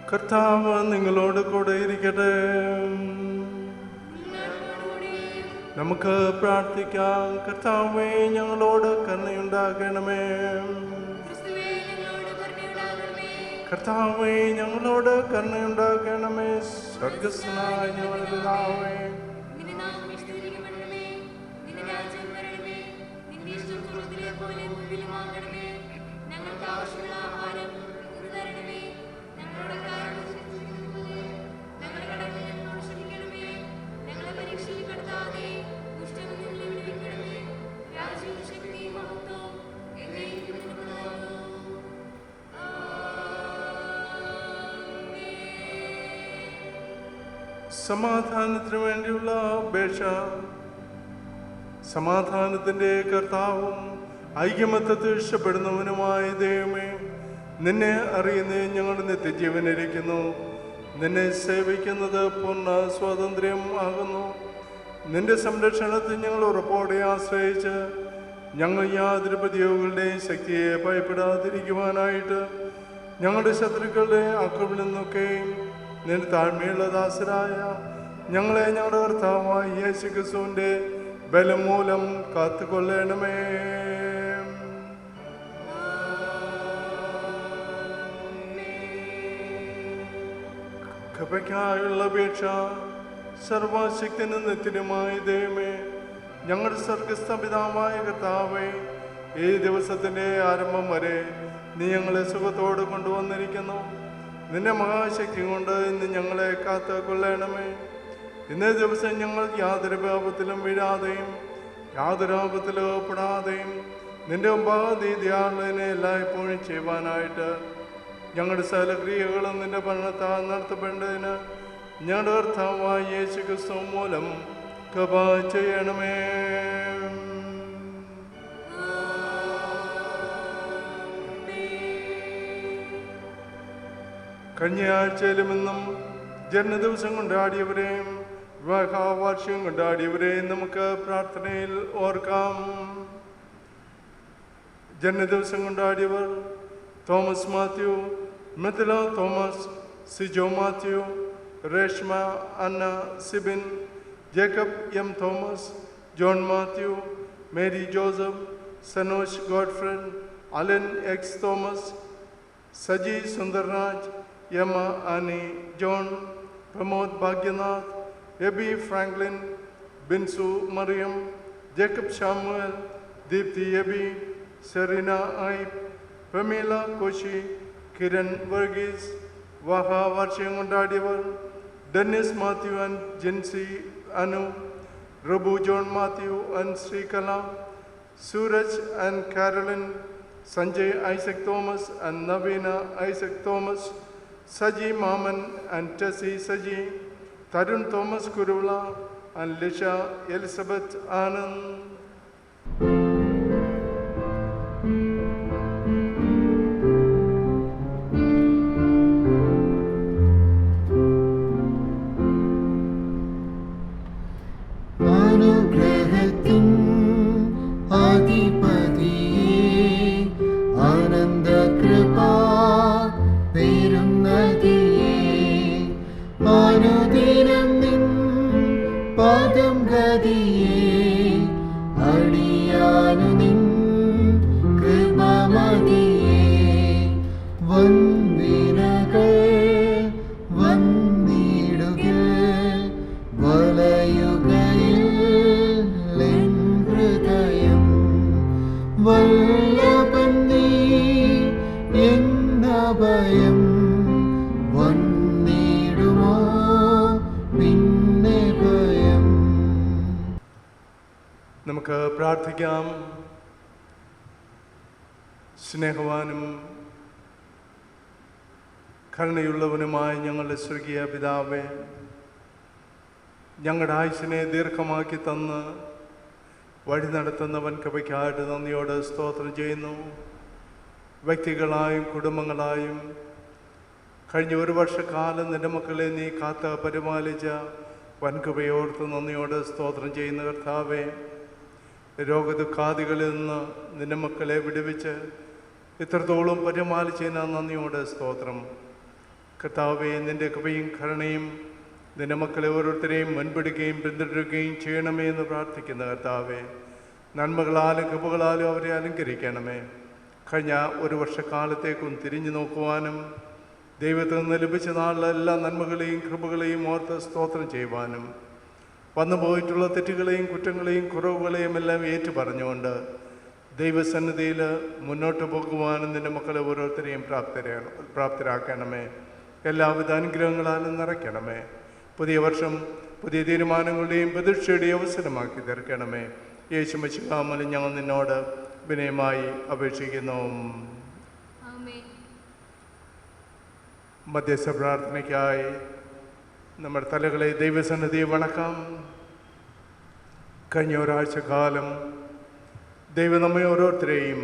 കർത്താവ് നിങ്ങളോട് കൂടെ ഇരിക്കട്ടെ. നമുക്ക് പ്രാർത്ഥിക്കാം. കർത്താവേ, ഞങ്ങളോട് കരുണയുണ്ടാകണമേ. കർത്താവേ, ഞങ്ങളോട് കരുണയുണ്ടാകണമേ. സ്വർഗ്ഗസ്ഥനായ ഞങ്ങളുടെ പിതാവേ, സമാധാനത്തിന് വേണ്ടിയുള്ള അപേക്ഷ. സമാധാനത്തിൻ്റെ കർത്താവും ഐക്യമത്യത്തെ ഇഷ്ടപ്പെടുന്നവനുമായ ദൈവമേ, നിന്നെ അറിയുന്ന ഞങ്ങളുടെ നിത്യജീവനിരിക്കുന്നു. നിന്നെ സേവിക്കുന്നത് പൂർണ്ണ സ്വാതന്ത്ര്യം ആകുന്നു. നിന്റെ സംരക്ഷണത്തിൽ ഞങ്ങൾ ഉറപ്പോടെ ആശ്രയിച്ച് ഞങ്ങൾ യാതൊരു പ്രതിയോഗികളുടെയും ശക്തിയെ ഭയപ്പെടാതിരിക്കുവാനായിട്ട് ഞങ്ങളുടെ ശത്രുക്കളുടെ ആക്രമണത്തിൽ നിന്നൊക്കെയും നിന്റെ താഴ്മയുള്ള ദാസരായ ഞങ്ങളെ ഞങ്ങളുടെ കർത്താവായ യേശു ക്രിസ്തുവിന്റെ ബലം മൂലം കാത്തുകൊള്ളണമേ. കൃപയ്ക്കായുള്ള അപേക്ഷ. സർവശക്തനും നിത്യനുമായ ദൈവമേ, ഞങ്ങളുടെ സ്വർഗ്ഗസ്ഥ പിതാവായ കർത്താവേ, ഈ ദിവസത്തിന്റെ ആരംഭം വരെ നീ ഞങ്ങളെ സുഖത്തോട് കൊണ്ടുവന്നിരിക്കുന്നു. നിന്റെ മഹാശക്തി കൊണ്ട് ഇന്ന് ഞങ്ങളെ കാത്തുകൊള്ളണമേ. ഇന്നേ ദിവസം ഞങ്ങൾ യാതൊരു പാപത്തിലും വീഴാതെയും യാതൊരു ആപത്തിലും പെടാതെയും നിന്റെ ഉപാധിയാളതിനെ എല്ലായ്പ്പോഴും ചെയ്യുവാനായിട്ട് ഞങ്ങളുടെ സകല ക്രിയകളും നിന്റെ ഭരണത്താൽ നടത്തപ്പെടേണ്ടതിന് ഞങ്ങളുടെ കർത്താവായ യേശു ക്രിസ്തു മൂലം കൃപ ചെയ്യണമേ. കഴിഞ്ഞ ആഴ്ചയിലും ഇന്നും ജന്മദിവസം കൊണ്ടാടിയവരെയും വിവാഹവാർഷികം കൊണ്ടാടിയവരെയും നമുക്ക് പ്രാർത്ഥനയിൽ ഓർക്കാം. ജന്മദിവസം കൊണ്ടാടിയവർ Thomas Mathew, Mithila Thomas, Sijo Mathew, Reshma Anna Sibin, Jacob M Thomas, John Mathew, Mary Joseph, Sanoj Godfred, Alan X Thomas, Saji Sundarraj, Yama Annie John, Pramod Bhagyanath, Aby Franklin, Binsu Mariam, Jacob Shamuel, Deepthi Aby, Serena ഐബ്, പ്രമീല കോശി, കിരൺ വർഗീസ്. വിവാഹവാർഷികം കൊണ്ടാടിയവർ Dennis Mathew and Jincy Anu, Rabu John Mathew and Sreekala, Suraj and Carolyn, Sanjay Isaac Thomas and Navina Isaac Thomas, Saji Maman and Tessie Saji, Tarun Thomas Kurula and Lisha Elizabeth Anand. നമുക്ക് പ്രാർത്ഥിക്കാം. സ്നേഹവാനും കരുണയുള്ളവനുമായ ഞങ്ങളുടെ സ്വർഗീയ പിതാവേ, ഞങ്ങളുടെ ആയുസ്സിനെ ദീർഘമാക്കി തന്ന് വഴി നടത്തുന്നവൻ കൃപയ്ക്കായിട്ട് നന്ദിയോട് സ്തോത്രം ചെയ്യുന്നു. വ്യക്തികളായും കുടുംബങ്ങളായും കഴിഞ്ഞ ഒരു വർഷക്കാലം നിന്റെ മക്കളെ നീ കാത്ത് പരിപാലിച്ച വൻകൃപയോർത്ത് നന്ദിയോട് സ്തോത്രം ചെയ്യുന്ന കർത്താവേ, രോഗദുഃഖാദികളിൽ നിന്ന് നിന്റെ മക്കളെ വിടുവിച്ച് ഇത്രത്തോളം പരിപാലിച്ചതിന് നന്ദിയോട് സ്തോത്രം. കർത്താവേ, നിന്റെ കൃപയും കരുണയും നിന്റെ മക്കളെ ഓരോരുത്തരെയും മുൻപിടുകയും പിന്തുടരുകയും ചെയ്യണമേ എന്ന് പ്രാർത്ഥിക്കുന്ന കർത്താവേ, നന്മകളാലും കൃപകളാലും അവരെ അലങ്കരിക്കണമേ. കഴിഞ്ഞ ഒരു വർഷക്കാലത്തേക്കും തിരിഞ്ഞു നോക്കുവാനും ദൈവത്തിൽ നിന്ന് ലഭിച്ച നാളിലെ എല്ലാ നന്മകളെയും കൃപകളെയും ഓർത്ത് സ്തോത്രം ചെയ്യുവാനും വന്നുപോയിട്ടുള്ള തെറ്റുകളെയും കുറ്റങ്ങളെയും കുറവുകളെയും എല്ലാം ഏറ്റുപറഞ്ഞുകൊണ്ട് ദൈവസന്നിധിയിൽ മുന്നോട്ട് പോകുവാനും നിന്റെ മക്കളെ ഓരോരുത്തരെയും പ്രാപ്തരാക്കണമേ. എല്ലാവിധ അനുഗ്രഹങ്ങളാലും നിറയ്ക്കണമേ. പുതിയ വർഷം പുതിയ തീരുമാനങ്ങളുടെയും പ്രതീക്ഷയുടെയും അവസരമാക്കി തീർക്കണമേ. യേശു മിശിഹായിൽ ഞങ്ങൾ നിന്നോട് വിനയമായി അപേക്ഷിക്കുന്നു. മധ്യസ്ഥ പ്രാർത്ഥനയ്ക്കായി നമ്മുടെ തലകളെ ദൈവസന്നിധി വണക്കാം. കഴിഞ്ഞ ഒരാഴ്ച കാലം ദൈവം നമ്മെ ഓരോരുത്തരെയും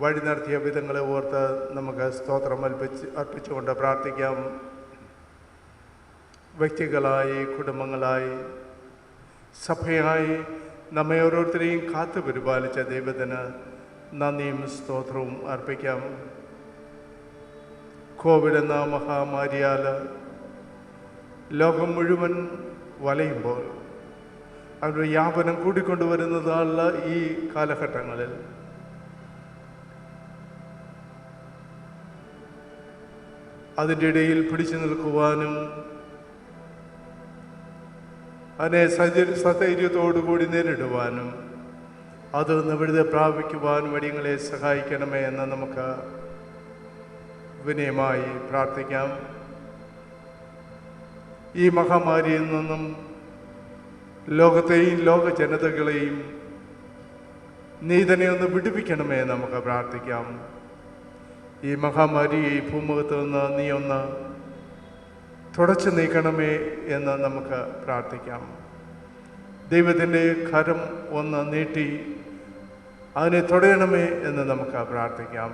വഴി നടത്തിയ വിധങ്ങളെ ഓർത്ത് നമുക്ക് സ്തോത്രം അർപ്പിച്ചുകൊണ്ട് പ്രാർത്ഥിക്കാം. വ്യക്തികളായി കുടുംബങ്ങളായി സഭയായി നമ്മെ ഓരോരുത്തരെയും കാത്തു പരിപാലിച്ച ദൈവത്തിന് നന്ദിയും സ്തോത്രവും അർപ്പിക്കാം. കോവിഡ് എന്ന മഹാമാരിയാൽ ലോകം മുഴുവൻ വലയുമ്പോൾ അവരുടെ വ്യാപനം കൂടിക്കൊണ്ടുവരുന്നതാണുള്ള ഈ കാലഘട്ടങ്ങളിൽ അതിൻ്റെ ഇടയിൽ പിടിച്ചു നിൽക്കുവാനും അതിനെ സധൈര്യത്തോടുകൂടി നേരിടുവാനും അതിൽ നിന്ന് വിടുതൽ പ്രാപിക്കുവാനും വഴികളെ സഹായിക്കണമേ എന്ന് നമുക്ക് വിനയമായി പ്രാർത്ഥിക്കാം. ഈ മഹാമാരിയിൽ നിന്നും ലോകത്തെയും ലോക ജനതകളെയും നീ തന്നെ ഒന്ന് വിടുവിക്കണമേ നമുക്ക് പ്രാർത്ഥിക്കാം. ഈ മഹാമാരിയെ ഈ ഭൂമുഖത്ത് നിന്ന് നീ ഒന്ന് തുടച്ചു നീക്കണമേ എന്ന് നമുക്ക് പ്രാർത്ഥിക്കാം. ദൈവത്തിൻ്റെ കരം ഒന്ന് നീട്ടി അതിനെ തുടയണമേ എന്ന് നമുക്ക് പ്രാർത്ഥിക്കാം.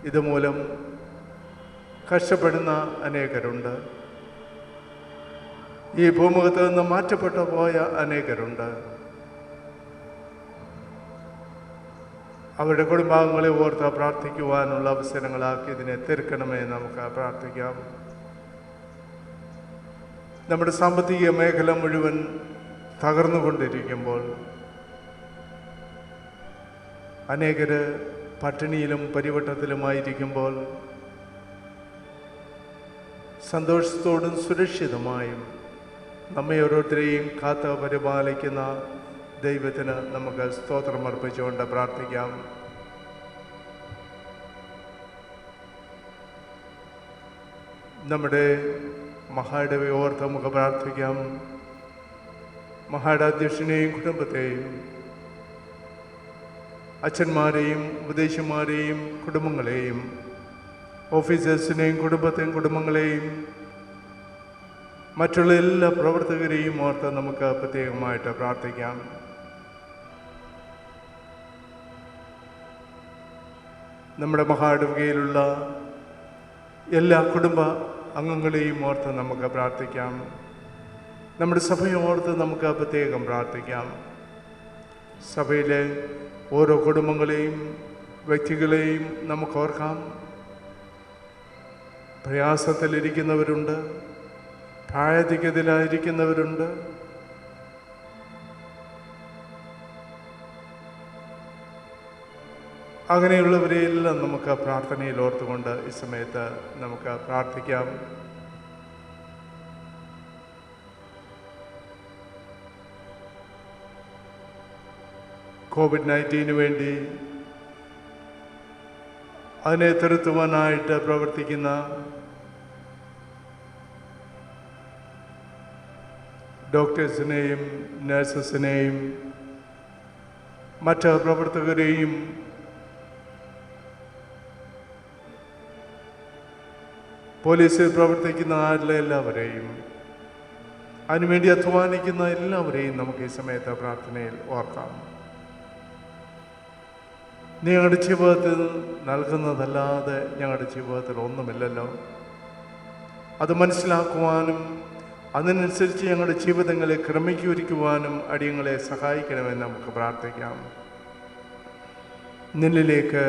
ഇതുമൂലം കഷ്ടപ്പെടുന്ന അനേകരുണ്ട്. ഈ ഭൂമുഖത്ത് നിന്ന് മാറ്റപ്പെട്ടു പോയ അനേകരുണ്ട്. അവരുടെ കുടുംബാംഗങ്ങളെ ഓർത്ത് പ്രാർത്ഥിക്കുവാനുള്ള അവസരങ്ങളാക്കി ഇതിനെ തീർക്കണമേ നമുക്ക് പ്രാർത്ഥിക്കാം. നമ്മുടെ സാമ്പത്തിക മേഖല മുഴുവൻ തകർന്നുകൊണ്ടിരിക്കുമ്പോൾ അനേകര് പട്ടിണിയിലും പരിവട്ടത്തിലുമായിരിക്കുമ്പോൾ സന്തോഷത്തോടും സുരക്ഷിതമായും നമ്മെ ഓരോരുത്തരെയും കാത്ത് പരിപാലിക്കുന്ന ദൈവത്തിന് നമുക്ക് സ്തോത്രം അർപ്പിച്ചുകൊണ്ട് പ്രാർത്ഥിക്കാം. നമ്മുടെ മഹായിടവയെ ഓർത്ത് നമുക്ക് പ്രാർത്ഥിക്കാം. മഹാഡാധ്യക്ഷനെയും കുടുംബത്തെയും, അച്ഛന്മാരെയും ഉപദേശന്മാരെയും കുടുംബങ്ങളെയും, ഓഫീസേഴ്സിനെയും കുടുംബങ്ങളെയും, മറ്റുള്ള എല്ലാ പ്രവർത്തകരെയും ഓർത്ത് നമുക്ക് പ്രത്യേകമായിട്ട് പ്രാർത്ഥിക്കാം. നമ്മുടെ മഹായിടവകയിലുള്ള എല്ലാ കുടുംബ അംഗങ്ങളെയും ഓർത്ത് നമുക്ക് പ്രാർത്ഥിക്കാം. നമ്മുടെ സഭയെ ഓർത്ത് നമുക്ക് പ്രത്യേകം പ്രാർത്ഥിക്കാം. സഭയിലെ ഓരോ കുടുംബങ്ങളെയും വ്യക്തികളെയും നമുക്ക് ഓർക്കാം. പ്രയാസത്തിലിരിക്കുന്നവരുണ്ട്, പ്രായാധിക്യത്തിലായിരിക്കുന്നവരുണ്ട്, അങ്ങനെയുള്ളവരെയെല്ലാം നമുക്ക് പ്രാർത്ഥനയിൽ ഓർത്തുകൊണ്ട് ഈ സമയത്ത് നമുക്ക് പ്രാർത്ഥിക്കാം. COVID-19 വേണ്ടി അതിനെ തുരത്തുവാനായിട്ട് പ്രവർത്തിക്കുന്ന ഡോക്ടേഴ്സിനെയും നഴ്സസിനെയും മറ്റ് പ്രവർത്തകരെയും പോലീസിൽ പ്രവർത്തിക്കുന്ന എല്ലാവരെയും അതിനുവേണ്ടി അധ്വാനിക്കുന്ന എല്ലാവരെയും നമുക്ക് ഈ സമയത്ത് പ്രാർത്ഥനയിൽ ഓർക്കാം. ഞങ്ങളുടെ ജീവിതത്തിൽ നൽകുന്നതല്ലാതെ ഞങ്ങളുടെ ജീവിതത്തിൽ ഒന്നുമില്ലല്ലോ. അത് മനസ്സിലാക്കുവാനും അതിനനുസരിച്ച് ഞങ്ങളുടെ ജീവിതങ്ങളെ ക്രമീകരിക്കുവാനും അടിയങ്ങളെ സഹായിക്കണമെന്ന് നമുക്ക് പ്രാർത്ഥിക്കാം. നിന്നിലേക്ക്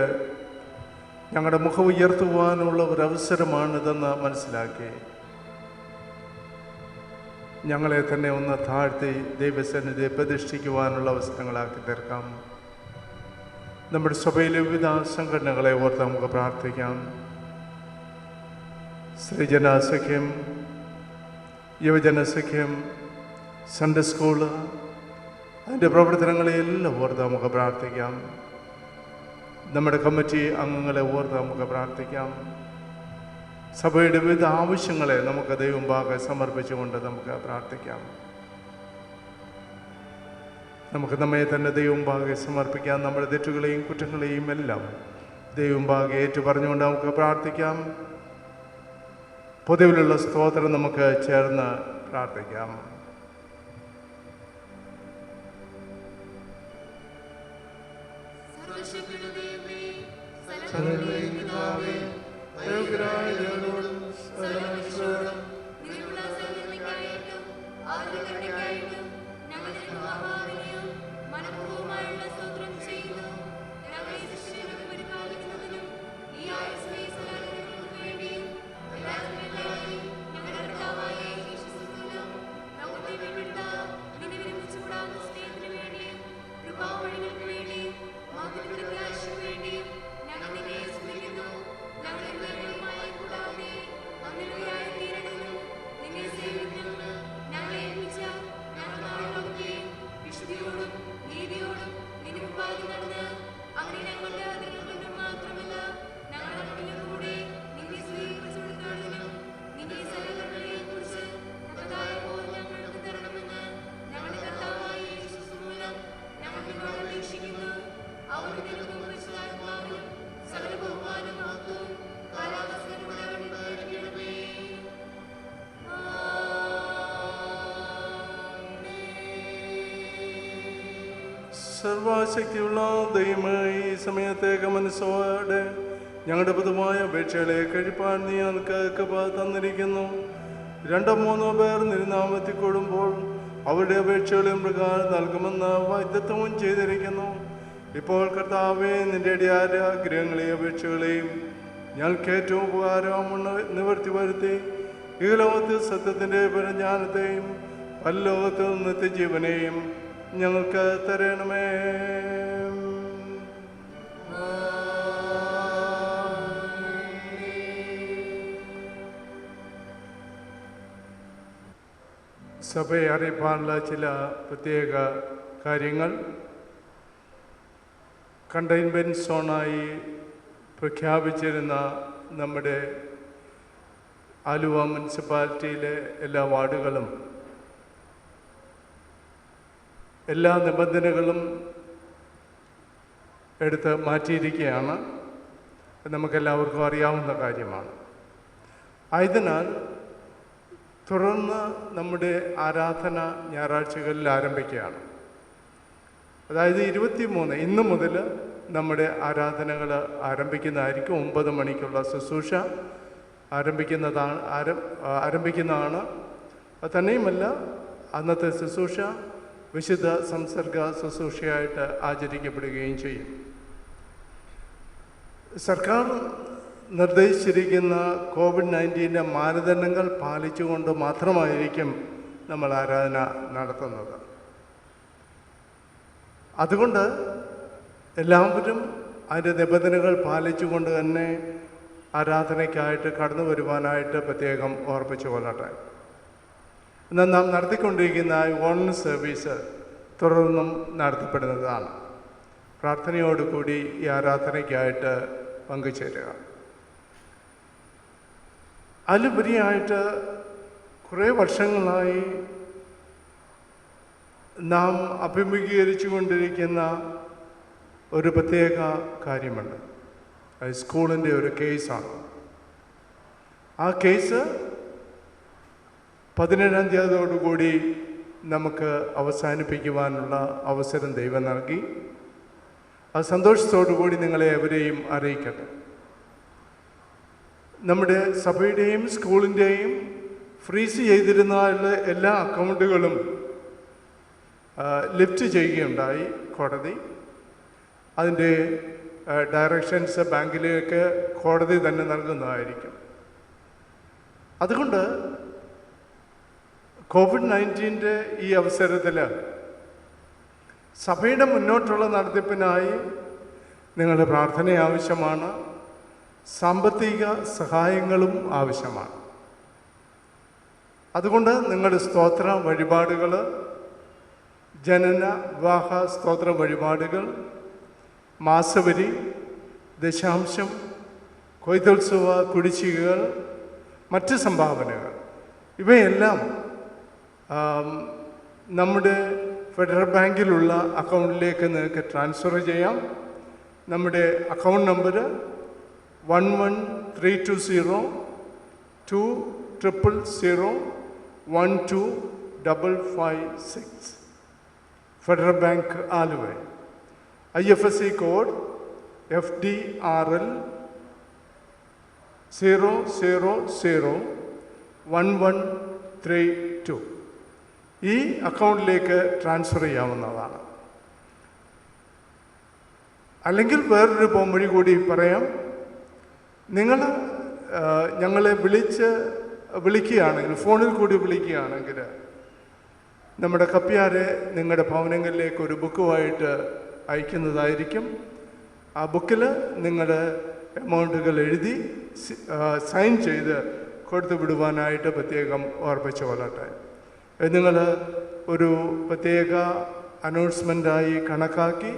ഞങ്ങളുടെ മുഖം ഉയർത്തുവാനുള്ള ഒരവസരമാണിതെന്ന് മനസ്സിലാക്കി ഞങ്ങളെ തന്നെ ഒന്ന് താഴ്ത്തി ദൈവസന്നിധിയെ പ്രതിഷ്ഠിക്കുവാനുള്ള അവസരങ്ങളാക്കി തീർക്കാം. നമ്മുടെ സഭയിലെ വിവിധ സംഘടനകളെ ഓർത്ത് നമുക്ക് പ്രാർത്ഥിക്കാം. സ്ത്രീജനസഖ്യം, യുവജനസഖ്യം, സൺഡേ സ്കൂള്, അതിൻ്റെ പ്രവർത്തനങ്ങളെയെല്ലാം ഓർത്ത് നമുക്ക് പ്രാർത്ഥിക്കാം. നമ്മുടെ കമ്മിറ്റി അംഗങ്ങളെ ഓർത്ത് നമുക്ക് പ്രാർത്ഥിക്കാം. സഭയുടെ വിവിധ ആവശ്യങ്ങളെ നമുക്ക് ദൈവമുമ്പാകെ സമർപ്പിച്ചുകൊണ്ട് നമുക്ക് പ്രാർത്ഥിക്കാം. നമുക്ക് നമ്മെ തന്നെ ദൈവമുമ്പാകെ സമർപ്പിക്കാം. നമ്മുടെ തെറ്റുകളെയും കുറ്റങ്ങളെയും എല്ലാം ദൈവമുമ്പാകെ ഏറ്റു പറഞ്ഞുകൊണ്ട് നമുക്ക് പ്രാർത്ഥിക്കാം. പൊതുവിലുള്ള സ്തോത്രം നമുക്ക് ചേർന്ന് പ്രാർത്ഥിക്കാം. സർവശക്തിയുള്ള ദൈവമേ, ഈ സമയത്തേക്ക് മനസ്സോടെ ഞങ്ങളുടെ പൊതുവായ അപേക്ഷകളെ കഴിപ്പാൻ നീ ഞങ്ങൾക്ക് കൃപ തന്നിരിക്കുന്നു. 2-3 പേർ നിരുനാമത്തിൽ കൂടുമ്പോൾ അവരുടെ അപേക്ഷകളും പ്രകാരം നൽകുമെന്ന് വാഗ്ദത്തവും ചെയ്തിരിക്കുന്നു. ഇപ്പോൾ കർത്താവേ, നിന്റെ അടിയാരുടെ ആഗ്രഹങ്ങളെയും അപേക്ഷകളെയും ഞങ്ങൾക്ക് ഏറ്റവും ഉപകാരമെന്ന് നിവർത്തി വരുത്തി ഈ ലോകത്തിൽ സത്യത്തിൻ്റെ പരിജ്ഞാനത്തെയും പരലോകത്തിൽ നിത്യജീവനെയും ഞങ്ങൾക്ക് തരണമേ. സഭയെ അറിയിപ്പാനുള്ള ചില പ്രത്യേക കാര്യങ്ങൾ. കണ്ടെയ്ൻമെൻറ്റ് സോണായി പ്രഖ്യാപിച്ചിരുന്ന നമ്മുടെ ആലുവ മുനിസിപ്പാലിറ്റിയിലെ എല്ലാ വാർഡുകളും എല്ലാ നിബന്ധനകളും എടുത്ത് മാറ്റിയിരിക്കുകയാണ്. നമുക്കെല്ലാവർക്കും അറിയാവുന്ന കാര്യമാണ്. ആയതിനാൽ തുടർന്ന് നമ്മുടെ ആരാധന ഞായറാഴ്ചകളിൽ ആരംഭിക്കുകയാണ്. അതായത് 23 ഇന്ന് മുതൽ നമ്മുടെ ആരാധനകൾ ആരംഭിക്കുന്നതായിരിക്കും. 9 മണിക്കുള്ള ശുശ്രൂഷ ആരംഭിക്കുന്നതാണ്. തന്നെയുമല്ല, അന്നത്തെ ശുശ്രൂഷ വിശുദ്ധ സംസർഗ ശുശ്രൂഷയായിട്ട് ആചരിക്കപ്പെടുകയും ചെയ്യും. സർക്കാർ നിർദ്ദേശിച്ചിരിക്കുന്ന COVID-19 മാനദണ്ഡങ്ങൾ പാലിച്ചുകൊണ്ട് മാത്രമായിരിക്കും നമ്മൾ ആരാധന നടത്തുന്നത്. അതുകൊണ്ട് എല്ലാവരും അതിൻ്റെ നിബന്ധനകൾ പാലിച്ചുകൊണ്ട് തന്നെ ആരാധനയ്ക്കായിട്ട് കടന്നു വരുവാനായിട്ട് പ്രത്യേകം ഓർപ്പിച്ചു കൊള്ളട്ടെ. എന്നാൽ നാം നടത്തിക്കൊണ്ടിരിക്കുന്ന ഓൺലൈൻ സർവീസ് തുടർന്നും നടത്തപ്പെടുന്നതാണ്. പ്രാർത്ഥനയോടുകൂടി ഈ ആരാധനയ്ക്കായിട്ട് പങ്കുചേരുക. അതിലുപരിയായിട്ട് കുറേ വർഷങ്ങളായി നാം അഭിമുഖീകരിച്ചു കൊണ്ടിരിക്കുന്ന ഒരു പ്രത്യേക കാര്യമുണ്ട്. അത് സ്കൂളിൻ്റെ ഒരു കേസാണ്. ആ കേസ് 17-ാം തീയതിയോടുകൂടി നമുക്ക് അവസാനിപ്പിക്കുവാനുള്ള അവസരം ദൈവം നൽകി. ആ സന്തോഷത്തോടുകൂടി നിങ്ങളെ എവരെയും അറിയിക്കട്ടെ. നമ്മുടെ സഭയുടെയും സ്കൂളിൻ്റെയും ഫ്രീസ് ചെയ്തിരുന്ന എല്ലാ അക്കൗണ്ടുകളും ലിഫ്റ്റ് ചെയ്യുകയുണ്ടായി കോടതി. അതിൻ്റെ ഡയറക്ഷൻസ് ബാങ്കിലേക്ക് കോടതി തന്നെ നൽകുന്നതായിരിക്കും. അതുകൊണ്ട് COVID-19 ഈ അവസരത്തിൽ സഭയുടെ മുന്നോട്ടുള്ള നടത്തിപ്പിനായി നിങ്ങളുടെ പ്രാർത്ഥന ആവശ്യമാണ്. സാമ്പത്തിക സഹായങ്ങളും ആവശ്യമാണ്. അതുകൊണ്ട് നിങ്ങളുടെ സ്തോത്ര വഴിപാടുകൾ, ജനന വിവാഹ സ്തോത്ര വഴിപാടുകൾ, മാസവരി, ദശാംശം, കൊയ്ത്തുത്സവ കുടിശ്ശികകൾ, മറ്റ് സംഭാവനകൾ ഇവയെല്ലാം നമ്മുടെ ഫെഡറൽ ബാങ്കിലുള്ള അക്കൗണ്ടിലേക്ക് നിങ്ങൾക്ക് ട്രാൻസ്ഫർ ചെയ്യാം. നമ്മുടെ account number 11320120125556 federal bank Aluva. IFSC code FDRL 0001132 ഈ അക്കൗണ്ടിലേക്ക് ട്രാൻസ്ഫർ ചെയ്യാവുന്നതാണ്. അല്ലെങ്കിൽ വേറൊരു പോംവഴി കൂടി പറയാം. നിങ്ങൾ ഞങ്ങളെ വിളിക്കുകയാണെങ്കിൽ, ഫോണിൽ കൂടി വിളിക്കുകയാണെങ്കിൽ, നമ്മുടെ കപ്പ്യാരെ നിങ്ങളുടെ ഭവനങ്ങളിലേക്ക് ഒരു ബുക്കുമായിട്ട് അയക്കുന്നതായിരിക്കും. ആ ബുക്കിൽ നിങ്ങളുടെ എമൗണ്ടുകൾ എഴുതി സൈൻ ചെയ്ത് കൊടുത്തു വിടുവാനായിട്ട് പ്രത്യേകം ഓർപ്പിച്ചു കൊള്ളട്ടെ. നിങ്ങൾ ഒരു പ്രത്യേക അനൗൺസ്മെൻ്റായി കണക്കാക്കി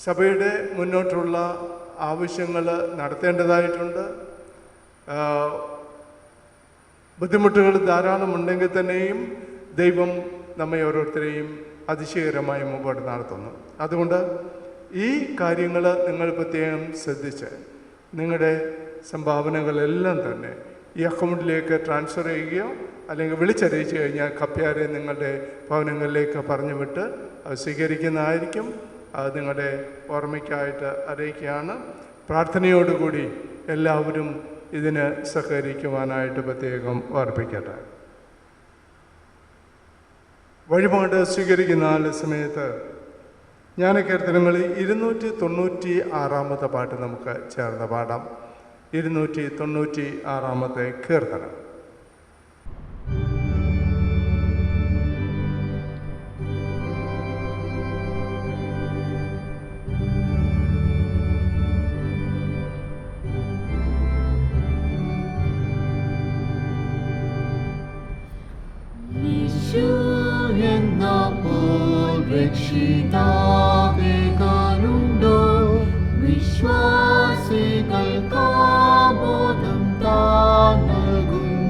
സഭയുടെ മുന്നോട്ടുള്ള ആവശ്യങ്ങൾ നടത്തേണ്ടതായിട്ടുണ്ട്. ബുദ്ധിമുട്ടുകൾ ധാരാളം ഉണ്ടെങ്കിൽ തന്നെയും ദൈവം നമ്മെ ഓരോരുത്തരെയും അതിശയകരമായി മുമ്പോട്ട് നടത്തുന്നു. അതുകൊണ്ട് ഈ കാര്യങ്ങൾ നിങ്ങൾ പ്രത്യേകം ശ്രദ്ധിച്ച് നിങ്ങളുടെ സംഭാവനകളെല്ലാം തന്നെ ഈ അക്കൗണ്ടിലേക്ക് ട്രാൻസ്ഫർ ചെയ്യുകയോ അല്ലെങ്കിൽ വിളിച്ചറിയിച്ചു കഴിഞ്ഞാൽ കപ്പ്യാരെ നിങ്ങളുടെ ഭവനങ്ങളിലേക്ക് പറഞ്ഞു വിട്ട് അത് സ്വീകരിക്കുന്നതായിരിക്കും. അത് നിങ്ങളുടെ ഓർമ്മയ്ക്കായിട്ട് അറിയിക്കുകയാണ്. പ്രാർത്ഥനയോടുകൂടി എല്ലാവരും ഇതിന് സഹകരിക്കുവാനായിട്ട് പ്രത്യേകം ഓർപ്പിക്കട്ടെ. വഴിപാട് സ്വീകരിക്കുന്ന സമയത്ത് ജ്ഞാനകീർത്തനങ്ങളിൽ 296 പാട്ട് നമുക്ക് ചേർന്ന് പാടാം. 296 കീർത്തനം. രക്ഷിതാവേകാനുണ്ടോ വിശ്വാസികൾക്കാബോധം താൻ നൽകുന്നു.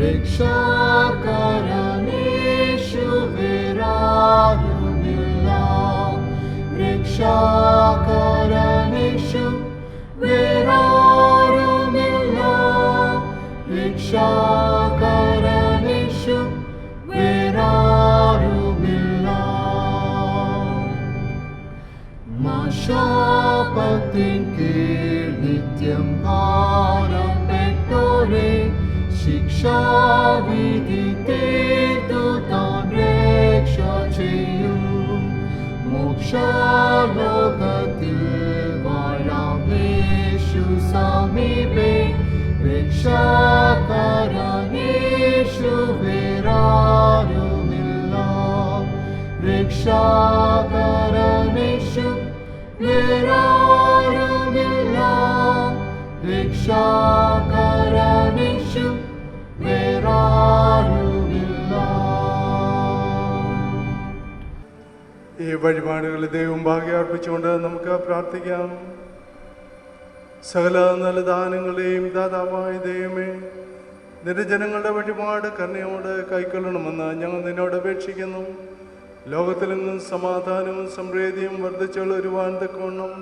രക്ഷാകരനേശുവേറാരുമില്ല രക്ഷാകരനേശു വേറാരുമില്ല രക്ഷാകരനേശു വേറാരുമില്ല മാശാപത്തിൻ കീഴ് നിത്യം ഭാരപ്പെട്ടോരെ ശിക്ഷാവിധി തീർത്തു താൻ രക്ഷ ചെയ്യും മോക്ഷലോകത്തിൽ വാഴാം യേശു സമീപേ രക്ഷാകരനേശു വേറാരുമില്ല രക്ഷാകരനേശു വേറാരുമില്ല രക്ഷാകരനേശു വേറാരുമില്ല. ഈ വഴിപാടുകൾ ദൈവം ഭാഗ്യർപ്പിച്ചുകൊണ്ട് നമുക്ക് പ്രാർത്ഥിക്കാം. സകല നല്ല ദാനങ്ങളെയും ദാതാവായ ദൈവമേ, നിന്റെ ജനങ്ങളുടെ വഴിപാട് കരുണയോട് കൈക്കൊള്ളണമെന്ന് ഞങ്ങൾ നിന്നോട് അപേക്ഷിക്കുന്നു. ലോകത്തിലെങ്ങും സമാധാനവും സമൃദ്ധിയും വർദ്ധിച്ചുള്ള ഒരുവാൻ തക്കവണ്ണം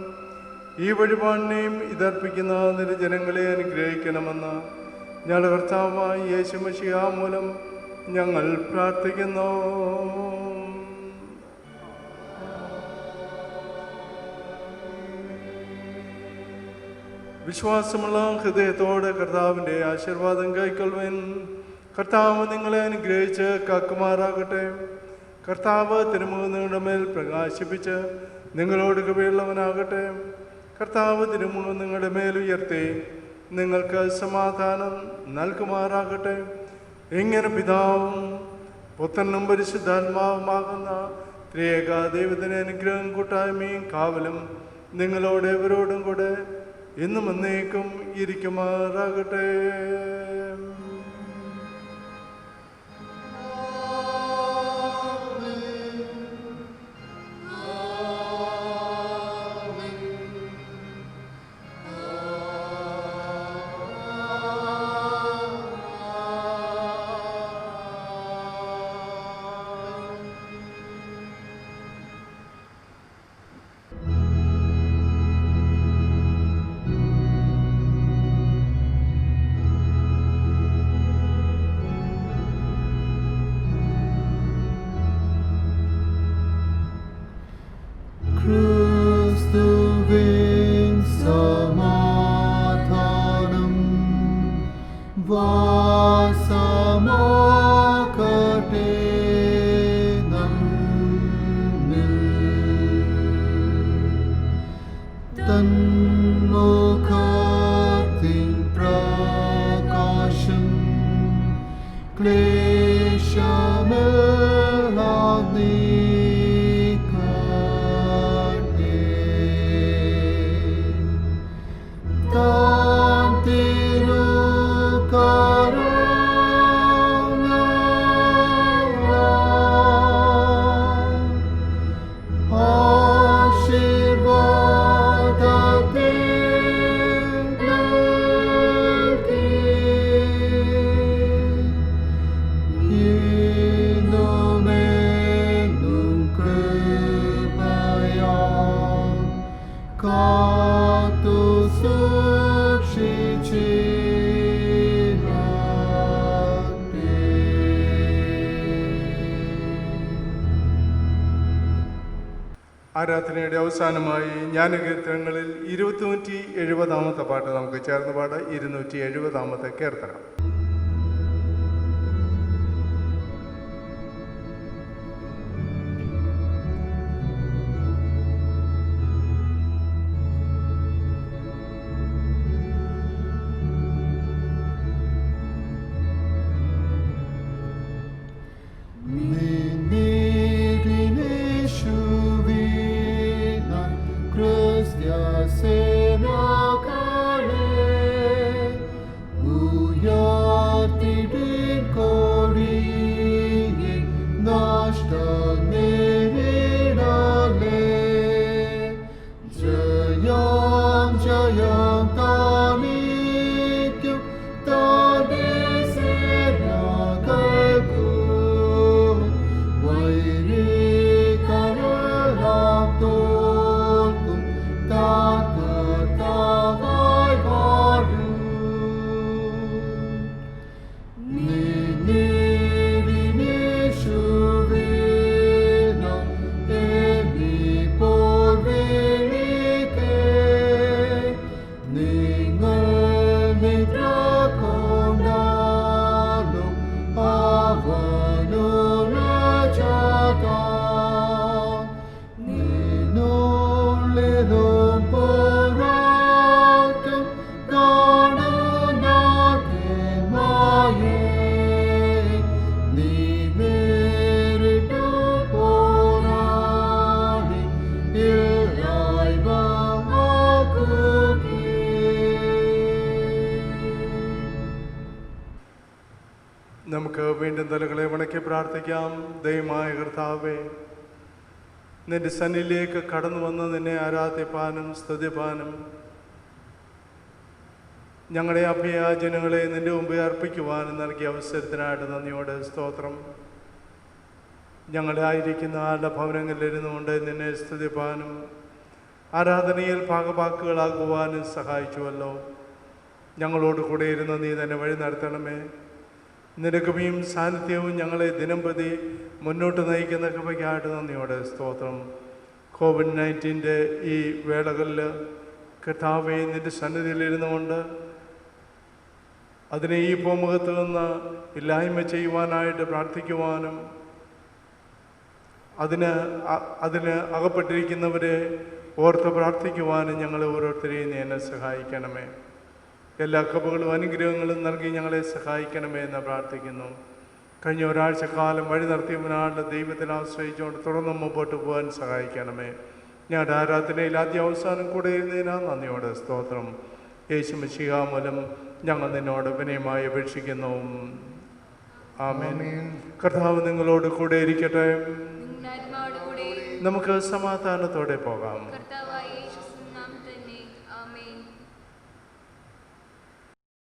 ഈ വഴിപാടിനെയും ഇതർപ്പിക്കുന്ന നിന്റെ ജനങ്ങളെ അനുഗ്രഹിക്കണമെന്ന് ഞങ്ങളുടെ കർത്താവായ യേശു മശിഹാ മൂലം ഞങ്ങൾ പ്രാർത്ഥിക്കുന്നു. വിശ്വാസമുള്ള ഹൃദയത്തോടെ കർത്താവിൻ്റെ ആശീർവാദം കൈക്കൊള്ളുവൻ. കർത്താവ് നിങ്ങളെ അനുഗ്രഹിച്ച് കാക്കുമാറാകട്ടെ. കർത്താവ് തിരുമുഖം നിങ്ങളുടെ മേൽ പ്രകാശിപ്പിച്ച് നിങ്ങളോട് കൃപയുള്ളവനാകട്ടെ. കർത്താവ് തിരുമുഖം നിങ്ങളുടെ മേൽ ഉയർത്തി നിങ്ങൾക്ക് സമാധാനം നൽകുമാറാകട്ടെ. ഇങ്ങനെ പിതാവും പുത്രനും പരിശുദ്ധാത്മാവുമാകുന്ന ത്രിയേക ദൈവത്തിന് അനുഗ്രഹം കൂട്ടായ്മയും കാവലും നിങ്ങളോട് ഇവരോടും കൂടെ ഇന്നും എന്നേക്കും ഇരിക്കുമാറാകട്ടെ. ക്രിസ്തുവിൻ സമാധാനം വാസമാകട്ടെ നമ്മിൽ. തന്മുഖത്തിൻ പ്രകാശം ക്ലേശമെല്ലാം നീക്കട്ടെ. താൻ തിരുകരങ്ങളാൽ ആശീർവാദത്തെ നൽകി എന്നുമെന്നും കൃപയാൽ കാത്തു ആരാധനയുടെ അവസാനമായി ജ്ഞാനകീർത്തനങ്ങളിൽ 270 പാട്ട് നമുക്ക് ചേർന്ന് പാടാം. 270 കീർത്തനം. Sena kale, uya നമുക്ക് വീണ്ടും തലകളെ വണക്കി പ്രാർത്ഥിക്കാം. ദൈവമായ കർത്താവേ, നിന്റെ സന്നിധിയിലേക്ക് കടന്നു വന്ന് നിന്നെ ആരാധിപ്പാനും സ്തുതിപ്പാനും ഞങ്ങളുടെ അഭയാചനങ്ങളെ നിന്റെ മുമ്പിൽ അർപ്പിക്കുവാനും നൽകിയ അവസരത്തിനായിട്ട് നന്ദിയോടെ സ്തോത്രം. ഞങ്ങളായിരിക്കുന്ന ആളുടെ ഭവനങ്ങളിലിരുന്നു കൊണ്ട് നിന്നെ സ്തുതിപ്പാനും ആരാധനയിൽ ഭാഗവാക്കുകളാകുവാനും സഹായിച്ചുവല്ലോ. ഞങ്ങളോട് കൂടെ ഇരുന്ന് നീ തന്നെ വഴി നടത്തണമേ. നിന്റെ കൃപയും സാന്നിധ്യവും ഞങ്ങളെ ദിനംപ്രതി മുന്നോട്ട് നയിക്കുന്ന കൃപയ്ക്കായിട്ട് നന്ദിയോടെ സ്തോത്രം. COVID-19 ഈ വേളകളിൽ കർത്താവേ, നിന്റെ സന്നിധിയിലിരുന്നു കൊണ്ട് അതിനെ ഈ ഭൂമുഖത്ത് നിന്ന് ഇല്ലായ്മ ചെയ്യുവാനായിട്ട് പ്രാർത്ഥിക്കുവാനും അതിന് അകപ്പെട്ടിരിക്കുന്നവരെ ഓർത്ത് പ്രാർത്ഥിക്കുവാനും ഞങ്ങളെ ഓരോരുത്തരെയും നീ എന്നെ സഹായിക്കണമേ. എല്ലാ കൃപകളും അനുഗ്രഹങ്ങളും നൽകി ഞങ്ങളെ സഹായിക്കണമേ എന്ന് പ്രാർത്ഥിക്കുന്നു. കഴിഞ്ഞ ഒരാഴ്ചക്കാലം വഴി നടത്തിയവനാളുടെ ദൈവത്തിൽ ആശ്രയിച്ചുകൊണ്ട് തുടർന്ന് മുമ്പോട്ട് പോകാൻ സഹായിക്കണമേ. ഞങ്ങളുടെ ആരാധനയിൽ ആദ്യ അവസാനം കൂടെ ഇരുന്നതിനാ നന്ദിയോടെ സ്തോത്രം. യേശു മിശിഹ മൂലം ഞങ്ങൾ നിന്നോട് വിനയമായി അപേക്ഷിക്കുന്നു. ആമേൻ. കർത്താവ് നിങ്ങളോട് കൂടെ ഇരിക്കട്ടെ. നമുക്ക് സമാധാനത്തോടെ പോകാം.